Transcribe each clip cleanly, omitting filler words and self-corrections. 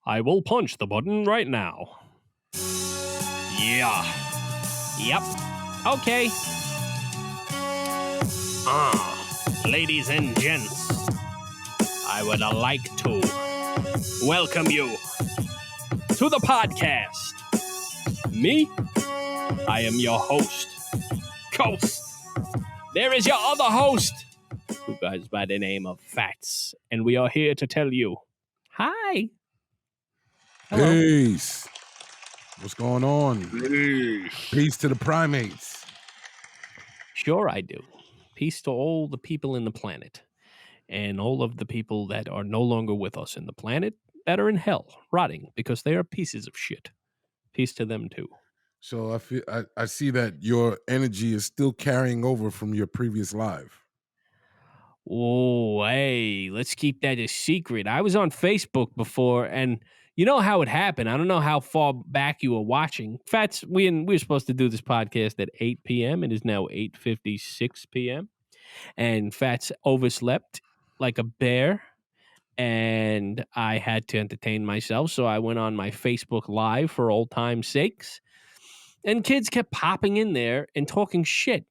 I will punch the button right now. Yeah. Yep. Okay. Ladies and gents, I would like to welcome you to the podcast. Me, I am your host, Coast. There is your other host, who goes by the name of Fats, and we are here to tell you, hi. Hello. Peace. What's going on? Peace to the primates. Sure, I do. Peace to all the people in the planet, and all of the people that are no longer with us in the planet that are in hell, rotting because they are pieces of shit. Peace to them too. So I see that your energy is still carrying over from your previous live. Oh, hey, let's keep that a secret. I was on Facebook before, and you know how it happened. I don't know how far back you were watching. Fats, we were supposed to do this podcast at 8 p.m. It is now 8:56 p.m. And Fats overslept like a bear, and I had to entertain myself, so I went on my Facebook Live for old time's sakes, and kids kept popping in there and talking shit.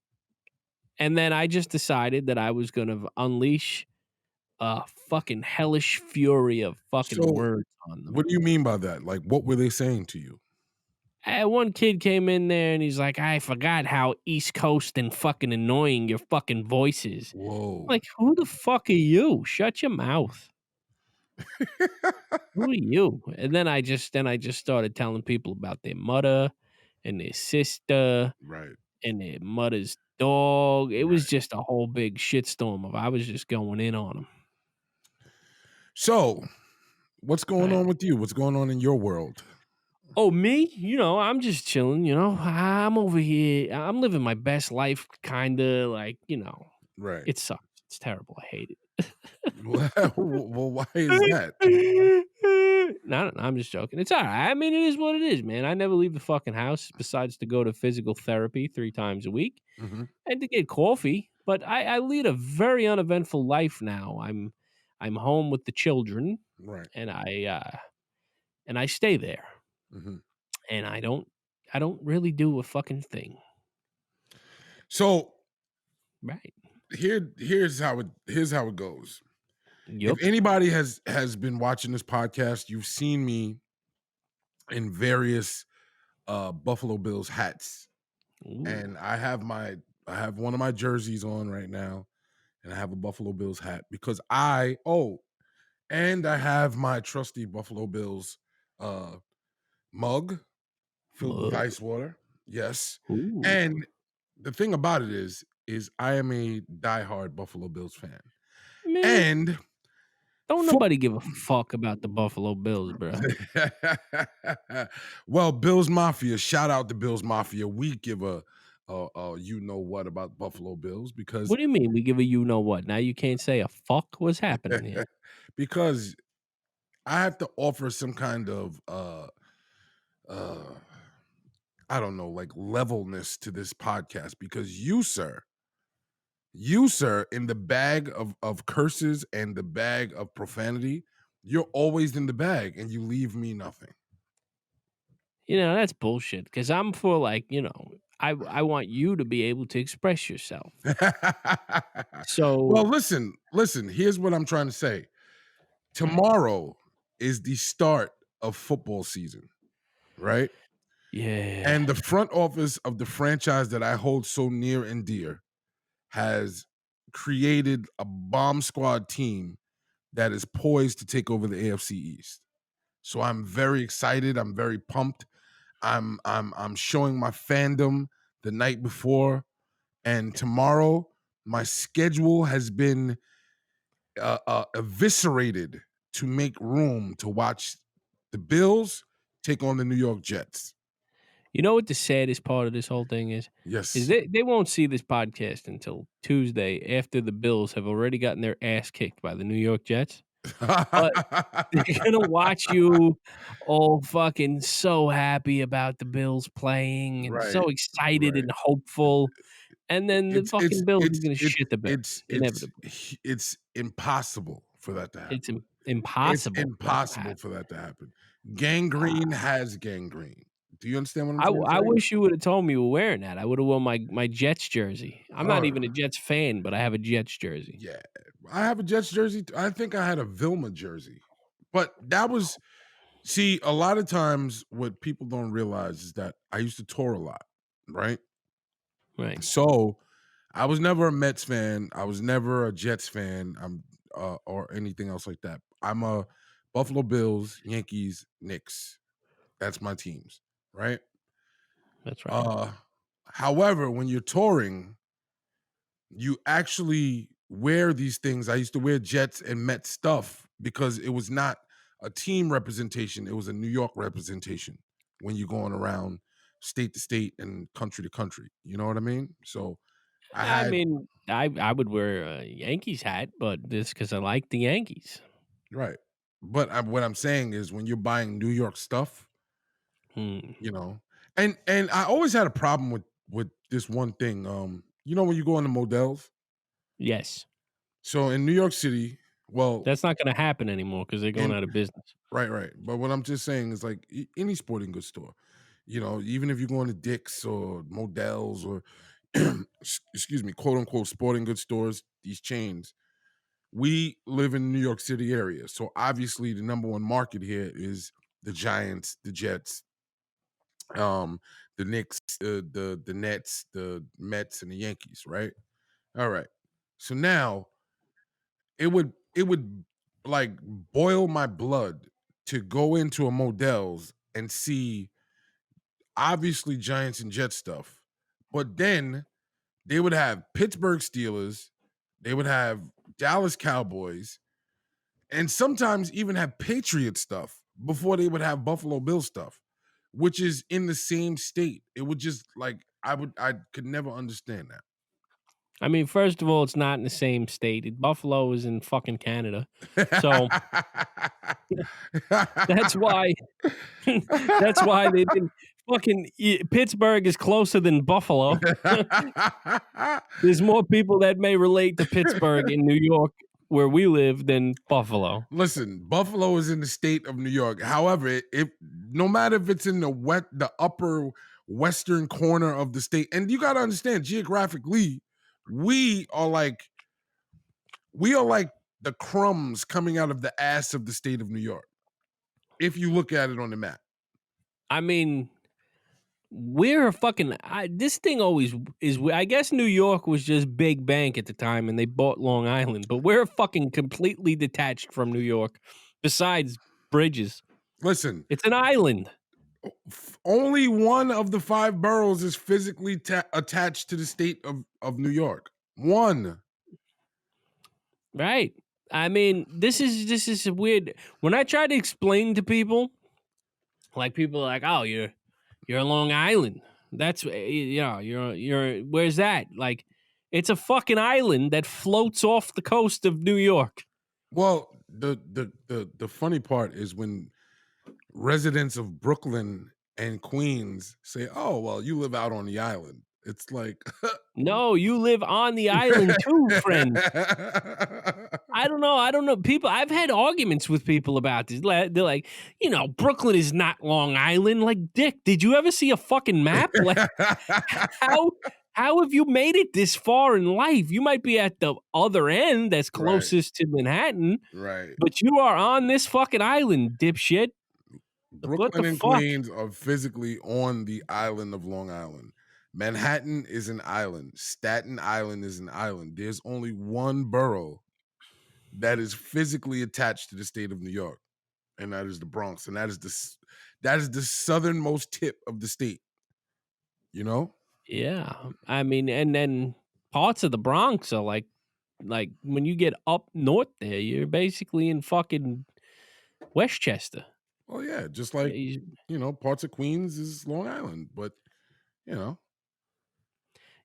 And then I just decided that I was going to unleash a fucking hellish fury of fucking words on them. What do you mean by that? Like, what were they saying to you? One kid came in there and he's like, I forgot how East Coast and fucking annoying your fucking voice is. Whoa. Like, who the fuck are you? Shut your mouth. Who are you? And then I just started telling people about their mother and their sister, right, and their mother's dog. It was just a whole big shitstorm of I was just going in on them. So, what's going on with you? What's going on in your world? Oh, me? You know, I'm just chilling, I'm over here. I'm living my best life, kind of like, Right. It sucks. It's terrible. I hate it. Well, why is that? No, I'm just joking. It's all right. I mean, it is what it is, man. I never leave the fucking house besides to go to physical therapy 3 times a week and to get coffee. But I lead a very uneventful life now. I'm home with the children, right, and I stay there, and I don't really do a fucking thing. So, right here's how it goes. Yep. If anybody has been watching this podcast, you've seen me in various Buffalo Bills hats. Ooh. And I have one of my jerseys on right now, and I have a Buffalo Bills hat because and I have my trusty Buffalo Bills mug filled with ice water. Yes. Ooh. And the thing about it is I am a diehard Buffalo Bills fan. Man, and don't nobody give a fuck about the Buffalo Bills, bro. Well, Bills Mafia, shout out to Bills Mafia. We give a you know what about Buffalo Bills because what do you mean we give a you know what? Now you can't say a fuck. What's happening here? Because I have to offer some kind of I don't know, like levelness to this podcast because you, sir, in the bag of curses and the bag of profanity, you're always in the bag and you leave me nothing. That's bullshit because I'm for I want you to be able to express yourself. So, well, listen, here's what I'm trying to say. Tomorrow is the start of football season, right? Yeah. And the front office of the franchise that I hold so near and dear has created a bomb squad team that is poised to take over the AFC East. So I'm very excited. I'm very pumped. I'm showing my fandom the night before, and tomorrow my schedule has been eviscerated to make room to watch the Bills take on the New York Jets. You know what the saddest part of this whole thing is? Yes. Is they won't see this podcast until Tuesday after the Bills have already gotten their ass kicked by the New York Jets. But they're gonna watch you all fucking so happy about the Bills playing and so excited and hopeful. And then the fucking Bills are gonna shit the bed. It's impossible for that to It's happen. It's impossible for that to impossible happen. for that to happen. Gangrene has gangrene. Do you understand what I'm trying to I say? wish you would have told me you were wearing that. I would have worn my Jets jersey. I'm not Oh, even a Jets fan, but I have a Jets jersey. yeah. I have a Jets jersey. I think I had a Vilma jersey. But that was see, a lot of times what people don't realize is that I used to tour a lot, right? Right. So I was never a Mets fan. I was never a Jets fan. Or anything else like that. I'm a Buffalo Bills, Yankees, Knicks. That's my teams, right? That's right. Uh, however, when you're touring, you actually wear these things. I used to wear Jets and Mets stuff because it was not a team representation, it was a New York representation when you're going around state to state and country to country. You know what I mean? So I I had mean, I would wear a Yankees hat, but just because I like the Yankees. right. But what I'm saying is when you're buying New York stuff, Hmm. you know, and I always had a problem with this one thing. You know when you go into Modell's? Yes. So in New York City, well, That's not gonna happen anymore because 'cause they're going in out of business. right, right. But what I'm just saying is like any sporting goods store, you know, even if you're going to Dick's or Modell's or excuse me, quote unquote sporting goods stores, these chains, we live in the New York City area. So obviously the number one market here is the Giants, the Jets, um, the Knicks, the Nets, the Mets, and the Yankees, right? All right. So now it would like boil my blood to go into a Modell's and see obviously Giants and Jets stuff, but then they would have Pittsburgh Steelers, they would have Dallas Cowboys, and sometimes even have Patriot stuff before they would have Buffalo Bill stuff, which is in the same state. It would just like I could never understand I mean, first of all, it's not in the same state. Buffalo is in fucking Canada. So, that. that's why that's why they didn't Pittsburgh is closer than Buffalo. There's more people that may relate to Pittsburgh in New York, where we live, than Buffalo. Listen, Buffalo is in the state of New York. However, if no matter if it's in the upper western corner of the state, and you got to understand geographically, we are like we are like the crumbs coming out of the ass of the state of New York. If you look at it on the map. I mean, we're a fucking this thing always is. I guess New York was just big bank at the time, and they bought Long Island. But we're fucking completely detached from New York. Besides bridges, Listen, it's an island, only one of the five boroughs is physically attached to the state of New York. One. right? I mean, this is weird. When I try to explain to people, like people are like, "Oh, you're on Long Island. That's you're where's that?" Like, it's a fucking island that floats off the coast of New York. Well, the funny part is when residents of Brooklyn and Queens say, "Oh, well, you live out on the island." It's like No, you live on the island too, friend. I don't know. I don't know. People, I've had arguments with people about this. They're like, Brooklyn is not Long Island. Like, Dick, did you ever see a fucking map? Like, how how have you made it this far in life? You might be at the other end that's Right, closest to Manhattan, right. but you are on this fucking island, dipshit. What the Brooklyn and fuck? Queens are physically on the island of Long Island. Manhattan is an island. Staten Island is an island. There's only one borough that is physically attached to the state of New York, and that is the Bronx, and that is the southernmost tip of the state. You know? Yeah. I mean, and then parts of the Bronx are like when you get up north there, you're basically in fucking Westchester. Oh yeah, just like parts of Queens is Long Island, but you know.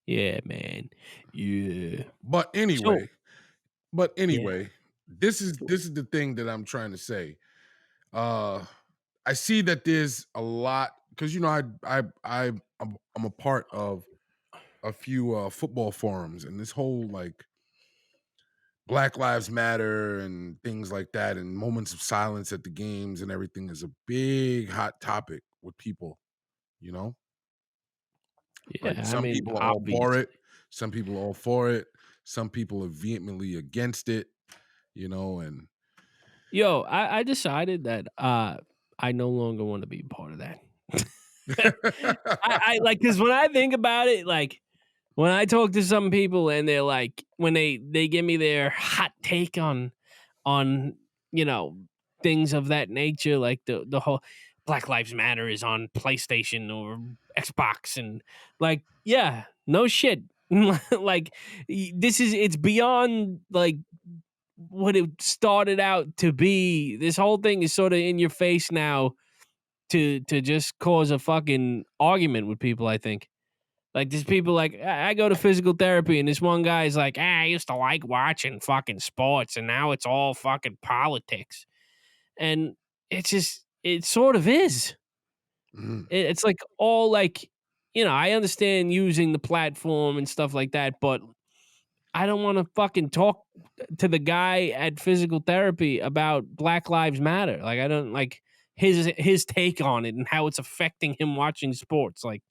Yeah, man. Yeah. But So anyway, but yeah. anyway, this is the thing that I'm trying to say. Uh I see that there's a lot because I'm a part of a few football forums and this whole like Black Lives Matter and things like that, and moments of silence at the games and everything is a big hot topic with people, you know? Like, Yeah, I some mean, people are all for it, obviously. some people are all for it, some people are vehemently against it, and Yo, I decided that I no longer want to be a part of that. I like because when I think about it, like when I talk to some people and they're like, when they give me their hot take on you know things of that nature, like the whole Black Lives Matter is on PlayStation or Xbox, and like, yeah, no shit. Like it's beyond like what it started out to be. This whole thing is sort of in your face now to just cause a fucking argument with people, I think. Like there's people like I go to physical therapy and this one guy's like, I used to like watching fucking sports and now it's all fucking politics. And it's just it sort of is. Mhm. It's like all like, I understand using the platform and stuff like that, but I don't want to fucking talk to the guy at physical therapy about Black Lives Matter. Like I don't like his take on it and how it's affecting him watching sports. Like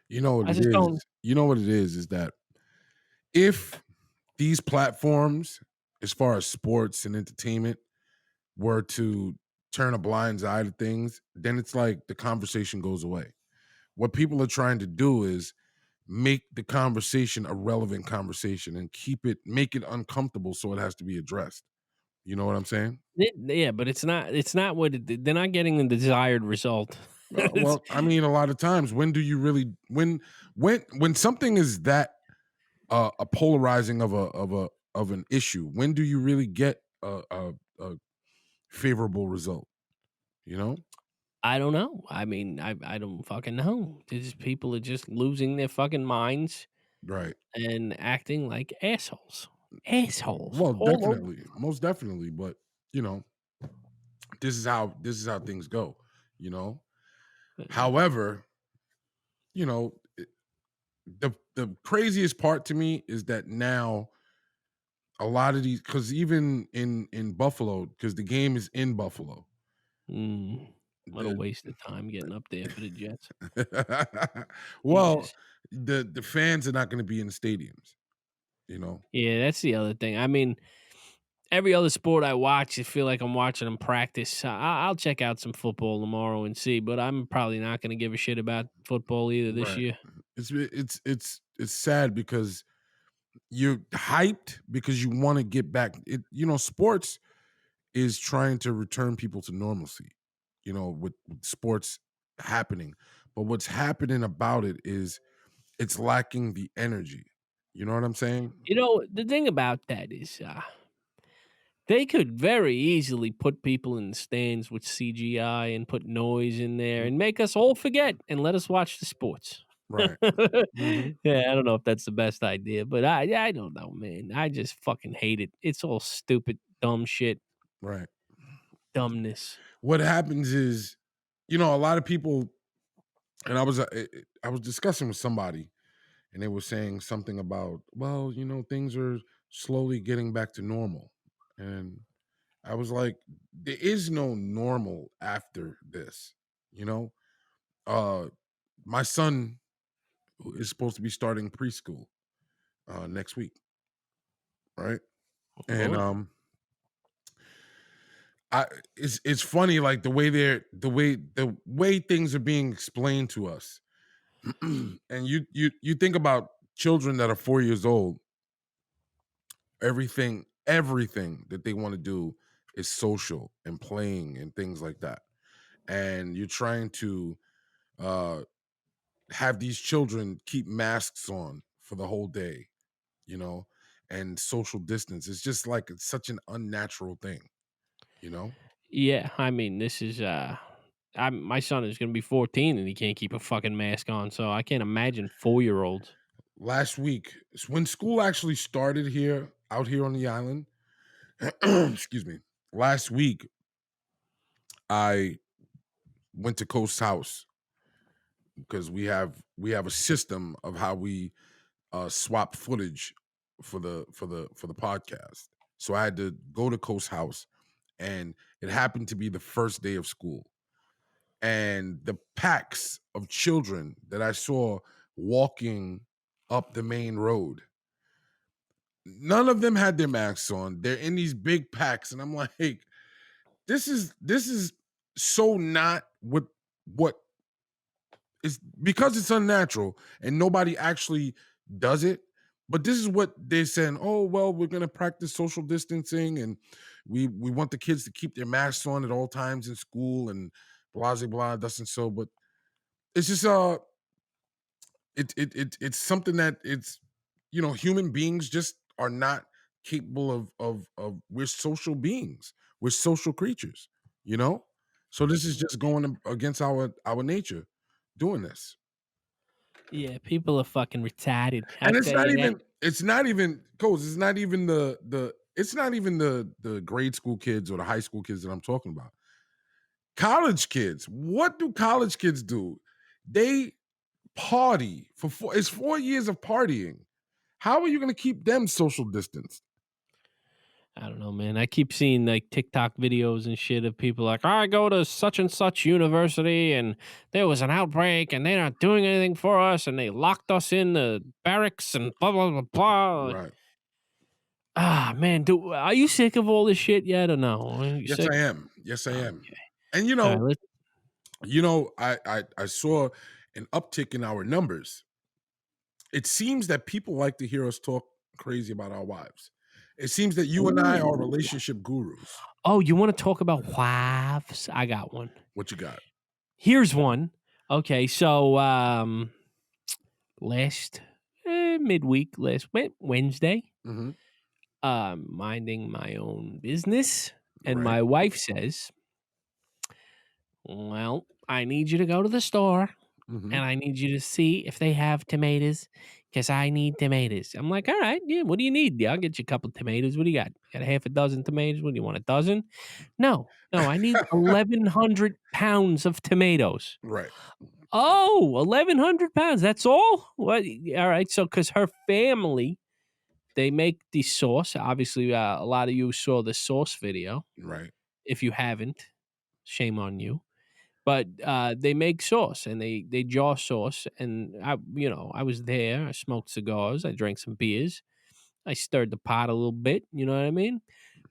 You know what I it just is? don't. You know what it is that if these platforms, as far as sports and entertainment, were to turn a blind eye to things, then it's like the conversation goes away. What people are trying to do is make the conversation a relevant conversation and make it uncomfortable so it has to be addressed. You know what I'm saying? Yeah, but it's not what they're not getting the desired result. It's Well, I mean, a lot of times, when do you really when something is that a polarizing of an issue, when do you really get a favorable result? You know, I don't know. I mean, I don't fucking know. These people are just losing their fucking minds right? and acting like assholes. Assholes Well, all over. definitely, most definitely, but you know, this is how things go. You know, however, you know, the craziest part to me is that now a lot of these, because even in Buffalo, because the game is in Buffalo, Mm, what a the waste of time getting up there for the Jets. well, Jesus. the fans are not going to be in the stadiums. You know, Yeah, that's the other thing. I mean, every other sport I watch, I feel like I'm watching them practice. I'll check out some football tomorrow and see, but I'm probably not going to give a shit about football either this right? year. It's sad because you're hyped because you want to get back. Sports is trying to return people to normalcy. With sports happening, but what's happening about it is it's lacking the energy. You know what I'm saying? The thing about that is they could very easily put people in the stands with CGI and put noise in there Mm, and make us all forget and let us watch the sports. right. Hmm. Yeah, I don't know if that's the best idea, but I don't know, man. I just fucking hate it. It's all stupid, dumb shit, Right. dumbness. What happens is, a lot of people, and I was discussing with somebody, and they were saying something about, well, things are slowly getting back to normal, and I was like, there is no normal after this. You know, uh, my son is supposed to be starting preschool next week, right? And Lord. I it's funny, like the way things are being explained to us. And you think about children that are 4 years old, everything that they want to do is social and playing and things like that. And you're trying to uh have these children keep masks on for the whole day, you know, and social distance. It's just like it's such an unnatural thing, you know? Yeah, I mean, this is my son is going to be 14 and he can't keep a fucking mask on, so I can't imagine 4-year-olds. Last week, when school actually started here, out here on the island, excuse me, last week, I went to Coast's house because we have a system of how we swap footage for the podcast. So I had to go to Coast's house, and it happened to be the first day of school. And the packs of children that I saw walking up the main road, none of them had their masks on. They're in these big packs, and I'm like, this is so not what is, because it's unnatural and nobody actually does it. But this is what they're saying. Oh well, we're gonna practice social distancing, and we want the kids to keep their masks on at all times in school, and blah blah blah. Doesn't so, but it's just it's something that it's, human beings just are not capable of we're social beings, we're social creatures, you know. So this is just going against our nature, doing this. Yeah, people are fucking retarded. I'll And it's tell not you that. even it's not even Codes, it's not even it's not even the grade school kids or the high school kids that I'm talking about. College kids. What do college kids do? They party for it's 4 years of partying. How are you going to keep them social distance? I don't know, man. I keep seeing like TikTok videos and shit of people like, I go to such and such university and there was an outbreak and they're not doing anything for us and they locked us in the barracks and blah, blah, blah, blah. Right. Ah, man. Are you sick of all this shit yet or no? Are you Yes, sick? I am. Yes, I am. Okay. And All right, let's, I saw an uptick in our numbers. It seems that people like to hear us talk crazy about our wives. It seems that you and I are ooh. relationship gurus. Oh, you want to talk about wives? I got one. What you got? Here's one. Okay, so last midweek, last Wednesday, Hmm. minding my own business, and Right. my wife says, "Well, I need you to go to the store Hmm. and I need you to see if they have tomatoes because I need tomatoes." I'm like, "All right, yeah, what do you need? Yeah, I'll get you a couple tomatoes. What do you got? Got a half a dozen tomatoes? What do you want, a dozen?" No, no, I need 1,100 pounds of tomatoes. Right. Oh, 1,100 pounds. That's all? What? All right. So, because her family, they make the sauce. Obviously, a lot of you saw the sauce video. Right. If you haven't, shame on you. But they make sauce and they jar sauce. And I was there. I smoked cigars. I drank some beers. I stirred the pot a little bit. You know what I mean?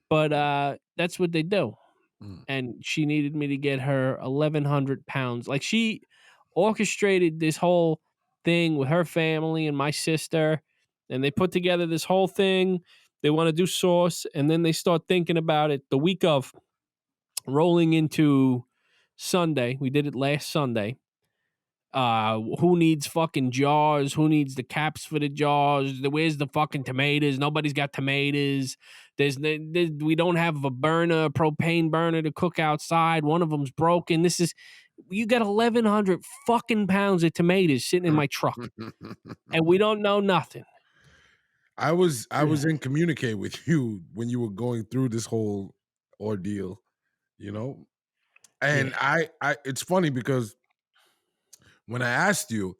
But that's what they do. Mm. And she needed me to get her 1,100 pounds. Like, she orchestrated this whole thing with her family and my sister, and they put together this whole thing. They want to do sauce, and then they start thinking about it the week of, rolling into Sunday. We did it last Sunday. Who needs fucking jars? Who needs the caps for the jars? Where's the fucking tomatoes? Nobody's got tomatoes. We don't have a propane burner to cook outside. One of them's broken. You got 1,100 fucking pounds of tomatoes sitting in my truck, and we don't know nothing. I was in communicate with you when you were going through this whole ordeal, you know? And Yeah. I it's funny because when I asked you,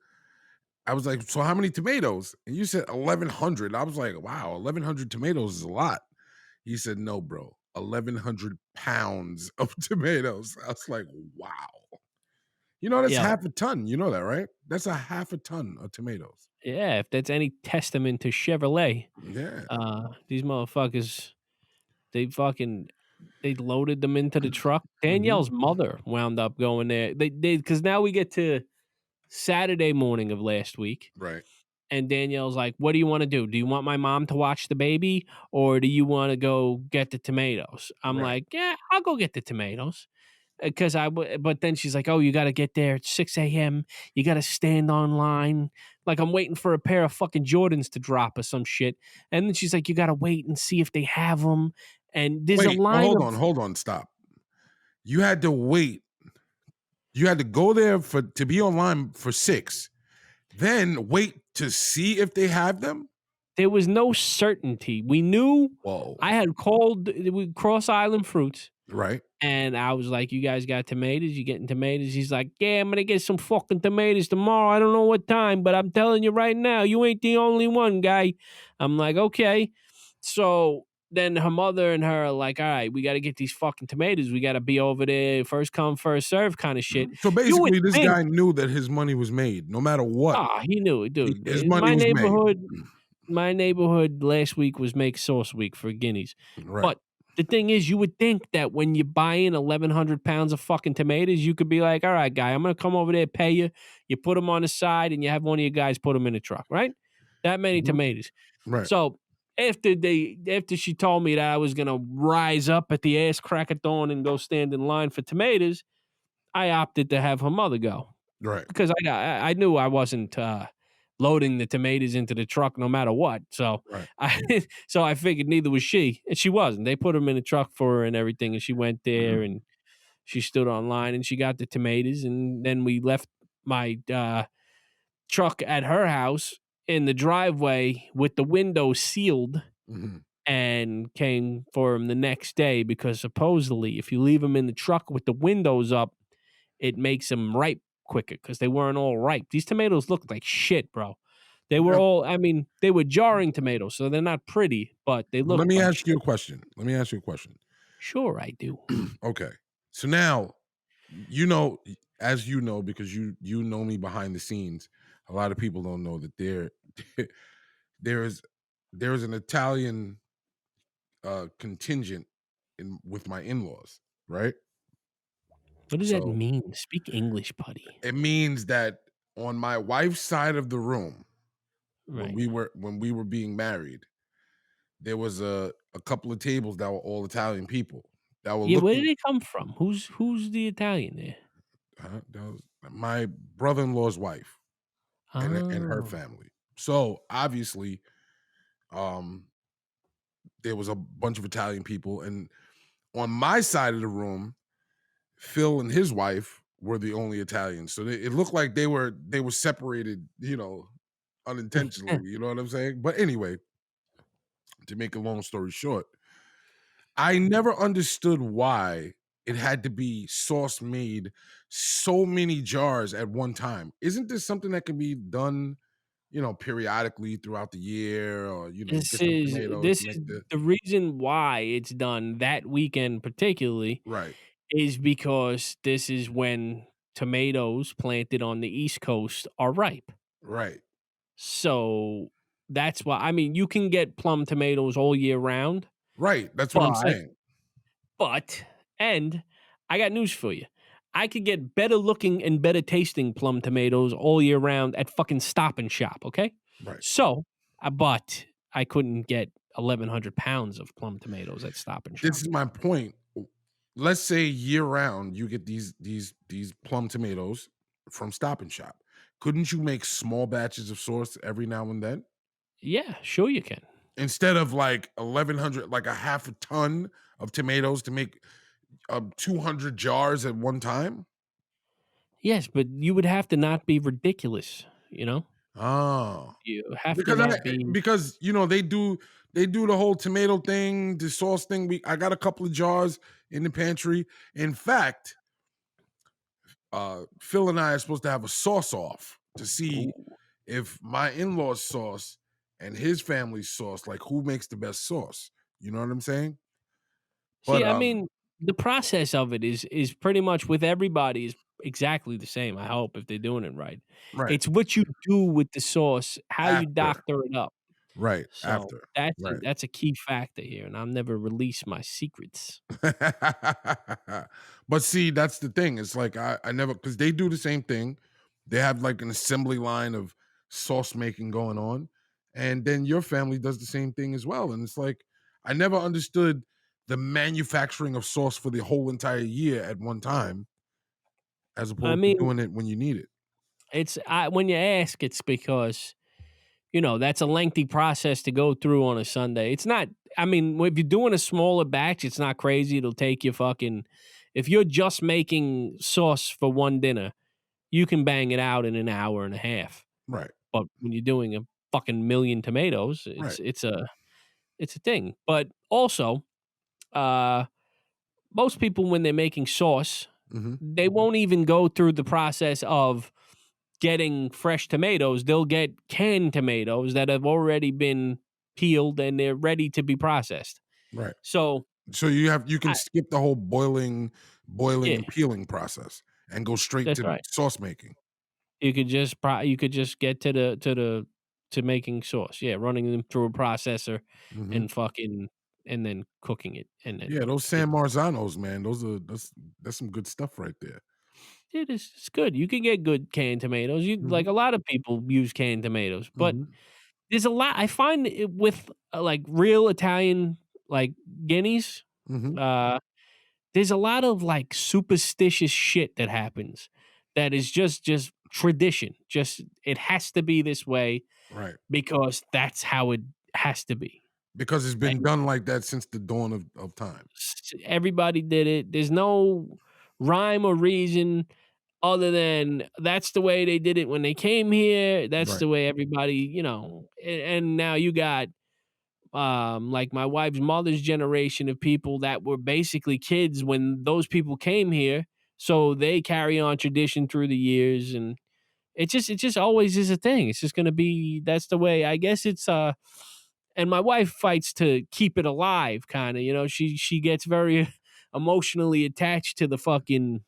I was like, "So how many tomatoes?" And you said 1,100. I was like, "Wow, 1,100 tomatoes is a lot." He said, "No, bro, 1,100 pounds of tomatoes." I was like, "Wow." That's Yeah. half a ton. You know that, right? That's a half a ton of tomatoes. Yeah. If that's any testament to Chevrolet, Yeah. these motherfuckers, they fucking they loaded them into the truck. Mhm. Danielle's mother wound up going there. Because now we get to Saturday morning of last week, Right. and Danielle's like, "What do you want to do? Do you want my mom to watch the baby, or do you want to go get the tomatoes?" I'm Right. like, "Yeah, I'll go get the tomatoes." Because but then she's like, "Oh, you got to get there at 6 a.m. You got to stand online." Like, I'm waiting for a pair of fucking Jordans to drop or some shit. And then she's like, "You got to wait and see if they have them." And there's a Wait, line of, hold on, stop. You had to wait. You had to go there to be online for 6, then wait to see if they have them? there was no certainty. We knew. Whoa. I had called Cross Island Fruits. Right. And I was like, "You guys got tomatoes? You getting tomatoes?" He's like, "Yeah, I'm gonna get some fucking tomatoes tomorrow. I don't know what time, but I'm telling you right now, you ain't the only one, guy." I'm like, "Okay." So then her mother and her are like, all right, we got to get these fucking tomatoes. We got to be over there, first come, first serve kind of shit. So You would basically, this think, guy knew that his money was made, no matter what. he knew it, dude. His In money was made. my neighborhood last week was make sauce week for guineas. Right. But the thing is, you would think that when you buy in 1,100 pounds of fucking tomatoes, you could be like, all right, guy, I'm going to come over there, pay you. You put them on the side and you have one of your guys put them in a truck, right? That many tomatoes. Right. So after she told me that I was going to rise up at the ass crack of dawn and go stand in line for tomatoes, I opted to have her mother go. Right. Because I knew I wasn't loading the tomatoes into the truck no matter what. So Right. I figured neither was she, and she wasn't. They put them in the truck for her and everything, and she went there and she stood online and she got the tomatoes, and then we left my truck at her house in the driveway with the window sealed. And came for them the next day because supposedly if you leave them in the truck with the windows up, it makes them ripe quicker because they weren't all ripe. These tomatoes looked like shit, bro. They were all, I mean, they were jarring tomatoes, so they're not pretty, but they look. Let me ask you a question. Sure, I do. Okay. So now, as you know, because you know me behind the scenes, a lot of people don't know that there is an Italian contingent with my in-laws, right? What does that mean? Speak English, buddy. It means that on my wife's side of the room, right, when we were being married, there was a couple of tables that were all Italian people that were where did they come from? Who's the Italian there? That was my brother-in-law's wife and her family. So obviously, there was a bunch of Italian people, and on my side of the room, Phil and his wife were the only Italians. So it looked like they were separated, unintentionally. You know what I'm saying? But anyway, to make a long story short, I never understood why it had to be sauce made so many jars at one time. Isn't this something that can be done, periodically throughout the year, or This is the reason why it's done that weekend particularly, right? Is because this is when tomatoes planted on the East Coast are ripe. Right. So that's why. I mean, you can get plum tomatoes all year round. Right. That's what I'm saying. And I got news for you. I could get better looking and better tasting plum tomatoes all year round at fucking Stop and Shop, okay? Right. So, but I couldn't get 1,100 pounds of plum tomatoes at Stop and Shop. This is my point. Let's say year round you get these plum tomatoes from Stop and Shop. Couldn't you make small batches of sauce every now and then? Yeah, sure you can. Instead of like 1,100, like a half a ton of tomatoes to make 200 jars at one time? Yes, but you would have to not be ridiculous, Oh. You have to not be. Because, they do the whole tomato thing, the sauce thing. I got a couple of jars in the pantry. In fact, Phil and I are supposed to have a sauce off to see if my in-law's sauce and his family's sauce, like who makes the best sauce. You know what I'm saying? But, I mean, the process of it is pretty much with everybody is exactly the same. I hope if they're doing it right. Right. It's what you do with the sauce, how you doctor it up. Right. So that's a key factor here, and I'll never release my secrets. But see, that's the thing. It's like I never, because they do the same thing. They have like an assembly line of sauce making going on, and then your family does the same thing as well. And it's like I never understood the manufacturing of sauce for the whole entire year at one time, as opposed to doing it when you need it. It's when you ask, it's because that's a lengthy process to go through on a Sunday. It's not. I mean, if you're doing a smaller batch, it's not crazy. It'll take you if you're just making sauce for one dinner, you can bang it out in an hour and a half. Right. But when you're doing a fucking million tomatoes, it's a thing. But also, most people when they're making sauce, they won't even go through the process of getting fresh tomatoes. They'll get canned tomatoes that have already been peeled and they're ready to be processed. Right. So So you can I skip the whole boiling yeah, and peeling process and go straight that's to right. sauce making. You could just get to making sauce. Yeah, running them through a processor Mhm. and fucking and then cooking it, and Yeah, then those San Marzanos, man, that's some good stuff right there. it is it's good. You can get good canned tomatoes. You like Mhm, a lot of people use canned tomatoes, but mhm, there's a lot I find it with, like, real Italian, like, guineas, mhm. uh, there's a lot of, like, superstitious shit that happens that is just tradition. Just it has to be this way Right. because that's how it has to be. Because it's been And done like that since the dawn of time. everybody did it. There's no rhyme or reason other than that's the way they did it when they came here. That's Right, the way everybody, and now you got like my wife's mother's generation of people that were basically kids when those people came here. So they carry on tradition through the years and it just always is a thing. It's just gonna be that's the way I guess it's and my wife fights to keep it alive, kinda, she gets very emotionally attached to the fucking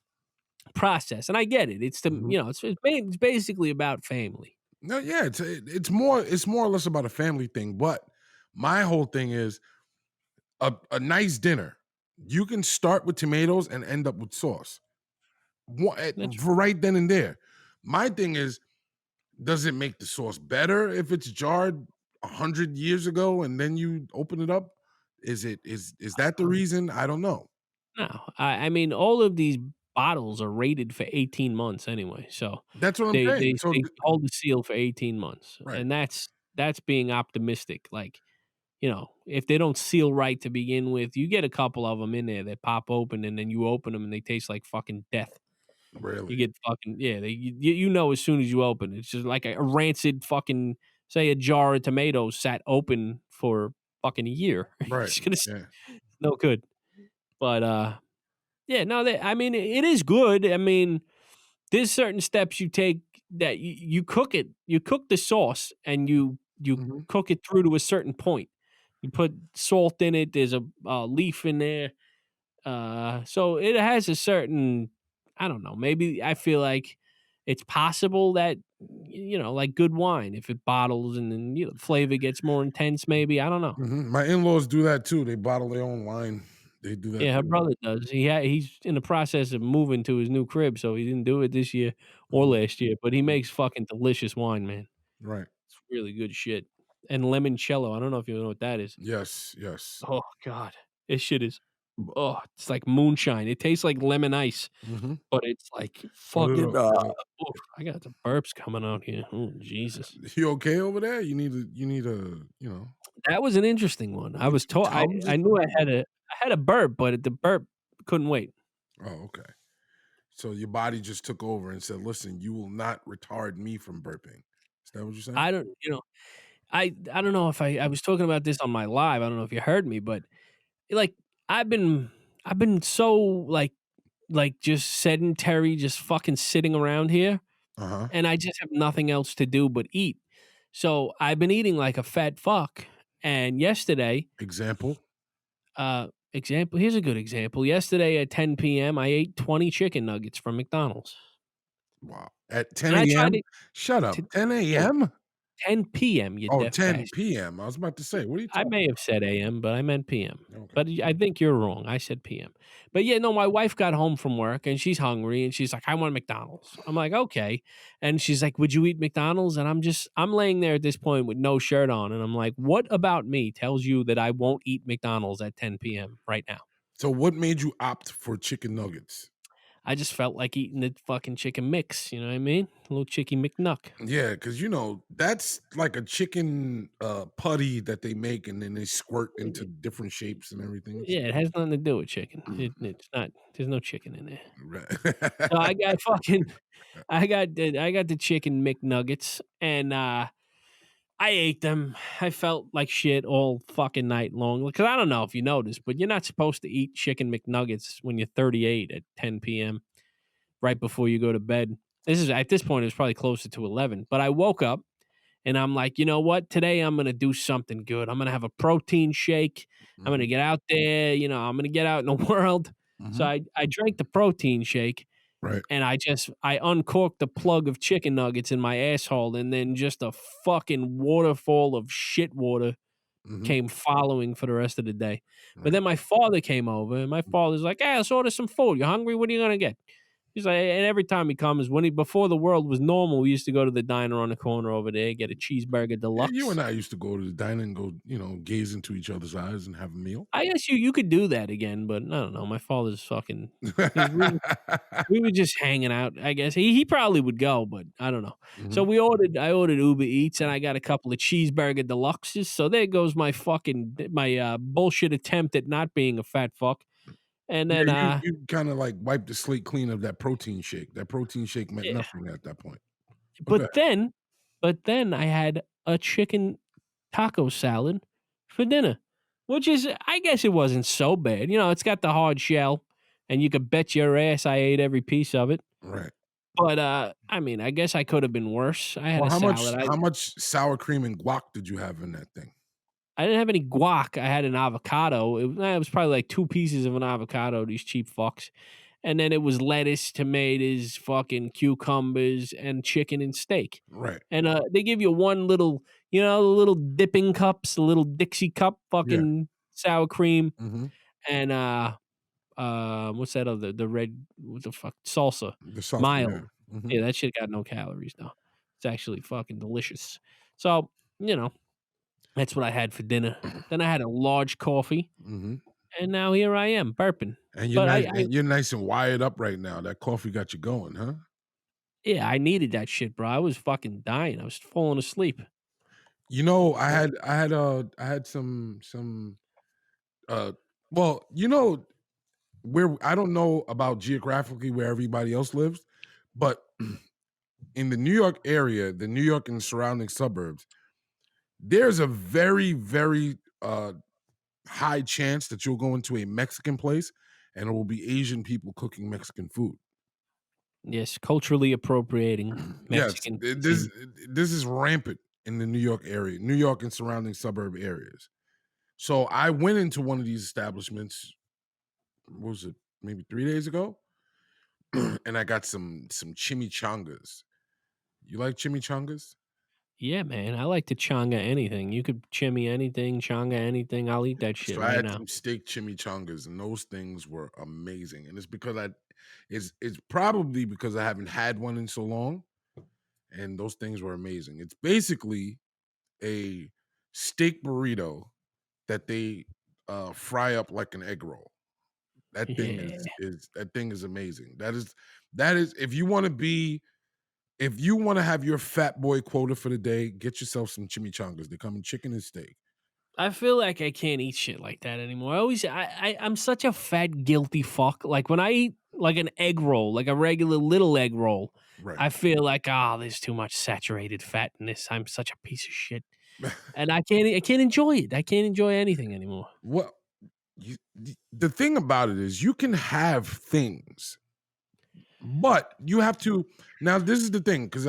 process. And I get it. It's the mhm. it's basically about family. No, yeah, it's more or less about a family thing, but my whole thing is a nice dinner. You can start with tomatoes and end up with sauce. That's For right then and there. My thing is, does it make the sauce better if it's jarred 100 years ago and then you open it up? Is that the reason? I don't know. no. I mean, all of these bottles are rated for 18 months anyway, so That's what I'm they saying. they So they hold the seal for 18 months, right, and that's being optimistic. Like, if they don't seal right to begin with, you get a couple of them in there that pop open, and then you open them and they taste like fucking death. You really, get fucking yeah, you know as soon as you open it. It's just like a rancid fucking say a jar of tomatoes sat open for fucking a year. right, It's gonna yeah, no good. But, yeah, no, I mean, it is good. I mean, there's certain steps you take that you cook it. You cook the sauce and you mhm, cook it through to a certain point. You put salt in it. There's a leaf in there. So it has a certain, I don't know, maybe I feel like it's possible that, like good wine, if it bottles and then the flavor gets more intense, maybe. I don't know. mhm. My in-laws do that too. They bottle their own wine. They do that Yeah, her too. brother does. He's in the process of moving to his new crib, so he didn't do it this year or Mhm, last year, but he mhm. makes fucking delicious wine, man. Right. It's really good shit. And limoncello, I don't know if you know what that is. Yes, yes. Oh god. This shit is it's like moonshine. It tastes like lemon ice, Mhm. but it's like Put it fucking, up, put it up. oof, I got the burps coming out here. Oh, Jesus. You okay over there? You need a, That was an interesting one. I need was some told Tums or I knew something? I had a burp, but the burp couldn't wait. Oh, okay. So your body just took over and said, "Listen, you will not retard me from burping." Is that what you're saying? I don't I don't know if I was talking about this on my live. I don't know if you heard me, but like I've been I've been so just sedentary, just fucking sitting around here, Uh-huh. and I just have nothing else to do but eat. So I've been eating like a fat fuck. And yesterday, Example? example, here's a good example. Yesterday at 10 p.m., I ate 20 chicken nuggets from McDonald's, Wow. At and 10 I tried AM? it Shut to up. 10 no AM? 10 p.m. You Oh, deaf 10 bastard. PM. I was about to say, what are you I talking may have said AM, but I meant PM. about? Okay. But I think you're wrong. I said PM. But yeah, no, my wife got home from work and she's hungry and she's like, I want McDonald's. I'm like, okay. And she's like, would you eat McDonald's? And I'm laying there at this point with no shirt on. And I'm like, what about me tells you that I won't eat McDonald's at 10 p.m. right now? So what made you opt for chicken nuggets? I just felt like eating the fucking chicken mix. You know what I mean? A little chicky McNuck. Yeah, because that's like a chicken putty that they make and then they squirt into different shapes and everything. Yeah, it has nothing to do with chicken. Mm, It's not, there's no chicken in there. right. So I got fucking I got the chicken McNuggets and, I ate them. I felt like shit all fucking night long, because I don't know if you noticed, but you're not supposed to eat chicken McNuggets when you're 38 at 10 PM, right before you go to bed. This point, it was probably closer to 11, but I woke up and I'm like, you know what? Today I'm gonna do something good. I'm gonna have a protein shake. I'm gonna Mhm. get out there. I'm gonna get out in the world. So Mhm. I drank the protein shake, Right. and I uncorked the plug of chicken nuggets in my asshole, and then just a fucking waterfall of shit water Mhm. came following for the rest of the day. But Right. then my father came over, and my father's like, "Hey, let's order some food. You hungry? What are you gonna get?" He's like, and every time he comes, before the world was normal, we used to go to the diner on the corner over there, get a cheeseburger Yeah, you deluxe. and I used to go to the diner and go, gaze into each other's eyes and have a meal. I guess you could do that again, but I don't know. My father's fucking. We were just hanging out, I guess. He probably would go, but I don't know. So Mhm. I ordered Uber Eats, and I got a couple of cheeseburger deluxes. So there goes my bullshit attempt at not being a fat fuck. And Yeah, then you kinda, like, wiped the slate clean of that protein shake. That protein shake meant yeah, nothing at that point. Okay. but then but then I had a chicken taco salad for dinner, which is, I guess it wasn't so bad. It's got the hard shell, and you could bet your ass I ate every piece of it. Right. But, I mean, I guess I could have been worse. I had Well, a how much salad. how much sour cream and guac did you have in that thing? I didn't have any guac. I had an avocado. It was probably like 2 pieces of an avocado, these cheap fucks. And then it was lettuce, tomatoes, fucking cucumbers, and chicken and steak. Right. And, they give you one little, the little dipping cups, a little Dixie cup, Yeah. fucking sour cream, Mhm. and, what's that other, the red, what the fuck, salsa, The sauce, yeah. mild. Mhm. Yeah, that shit got no calories though. It's actually fucking delicious. So, you know, that's what I had for dinner. Then I had a large coffee, Mhm. and now here I am burping. And But you're nice and wired up right now. That coffee got you going, huh? yeah, I needed that shit, bro. I was fucking dying. I was falling asleep. I had some, uh well, where I don't know about geographically where everybody else lives, but in the New York area, the New York and surrounding suburbs, there's a very, very, high chance that you'll go into a Mexican place and it will be Asian people cooking Mexican food. Yes, culturally appropriating Yes, Mexican th cuisine. this is rampant in the New York area, New York and surrounding suburb areas. So I went into one of these establishments, what was it, maybe 3 days ago, and I got some chimichangas. You like chimichangas? Yeah, man. I like to changa anything. You could chimmy anything, changa anything. I'll eat that shit So I right had now. some steak chimichangas, and those things were amazing, and it's probably because I haven't had one in so long, and those things were amazing. It's basically a steak burrito that they, fry up like an egg roll. That thing Yeah. is amazing. That is if you wanna have your fat boy quota for the day, get yourself some chimichangas. They come in chicken and steak. I feel like I can't eat shit like that anymore. I'm such a fat guilty fuck. Like when I eat like an egg roll, like a regular little egg roll, Right. I feel like, there's too much saturated fat in this. I'm such a piece of shit. And I can't enjoy it. I can't enjoy anything anymore. Well, the thing about it is you can have things, but you have to now this is the thing, because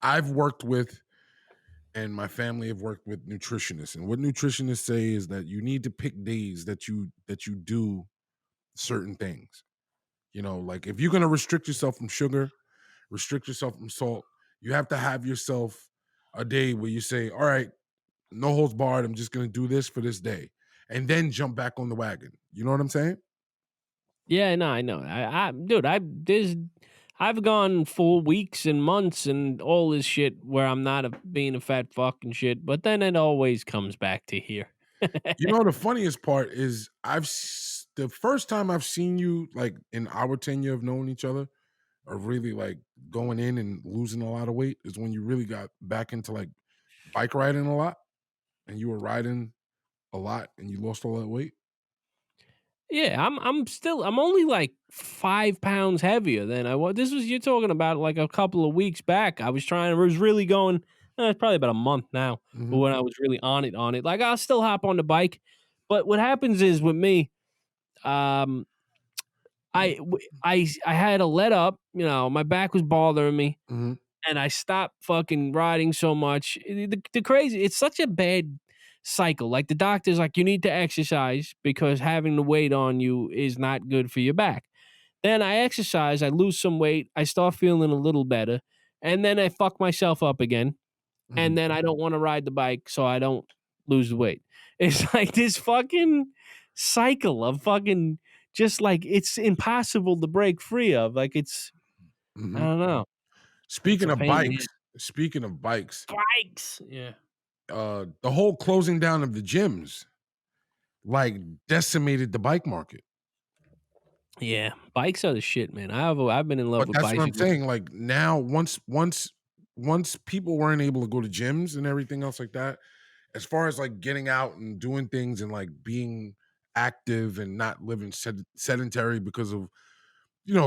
I've worked with and my family have worked with nutritionists, and what nutritionists say is that you need to pick days that you do certain things. Like if you're gonna restrict yourself from sugar, restrict yourself from salt, you have to have yourself a day where you say, all right, no holds barred, I'm just gonna do this for this day. And then jump back on the wagon. You know what I'm saying? Yeah, no, I know. Dude, I've gone for weeks and months and all this shit where I'm not being a fat fuck and shit, but then it always comes back to here. The funniest part is the first time I've seen you like in our tenure of knowing each other, or really like going in and losing a lot of weight, is when you really got back into like bike riding a lot, and you were riding a lot and you lost all that weight. Yeah, I'm only like 5 pounds heavier than I was. This was You're talking about like a couple of weeks back. I was really going. It's probably about a month now, but Hmm. when I was really on it, like I'll still hop on the bike. But what happens is with me, um, I had a let up. My back was bothering me, Hmm. and I stopped fucking riding so much. The crazy, it's such a bad cycle. Like the doctor's like, you need to exercise because having the weight on you is not good for your back. Then I exercise, I lose some weight, I start feeling a little better, and then I fuck myself up again, and Mhm. then I don't want to ride the bike so I don't lose the weight. It's like this fucking cycle of fucking just like it's impossible to break free of. Like it's I Mhm. don't know. It's Speaking a of pain in the bikes ass. speaking of bikes, Bikes. Yeah. the whole closing down of the gyms, like, decimated the bike market. Yeah. Bikes are the shit, man. I've been in love But with that's what I'm bicycles. saying, like, now once people weren't able to go to gyms and everything else like that, as far as, like, getting out and doing things and, like, being active and not living sedentary because of,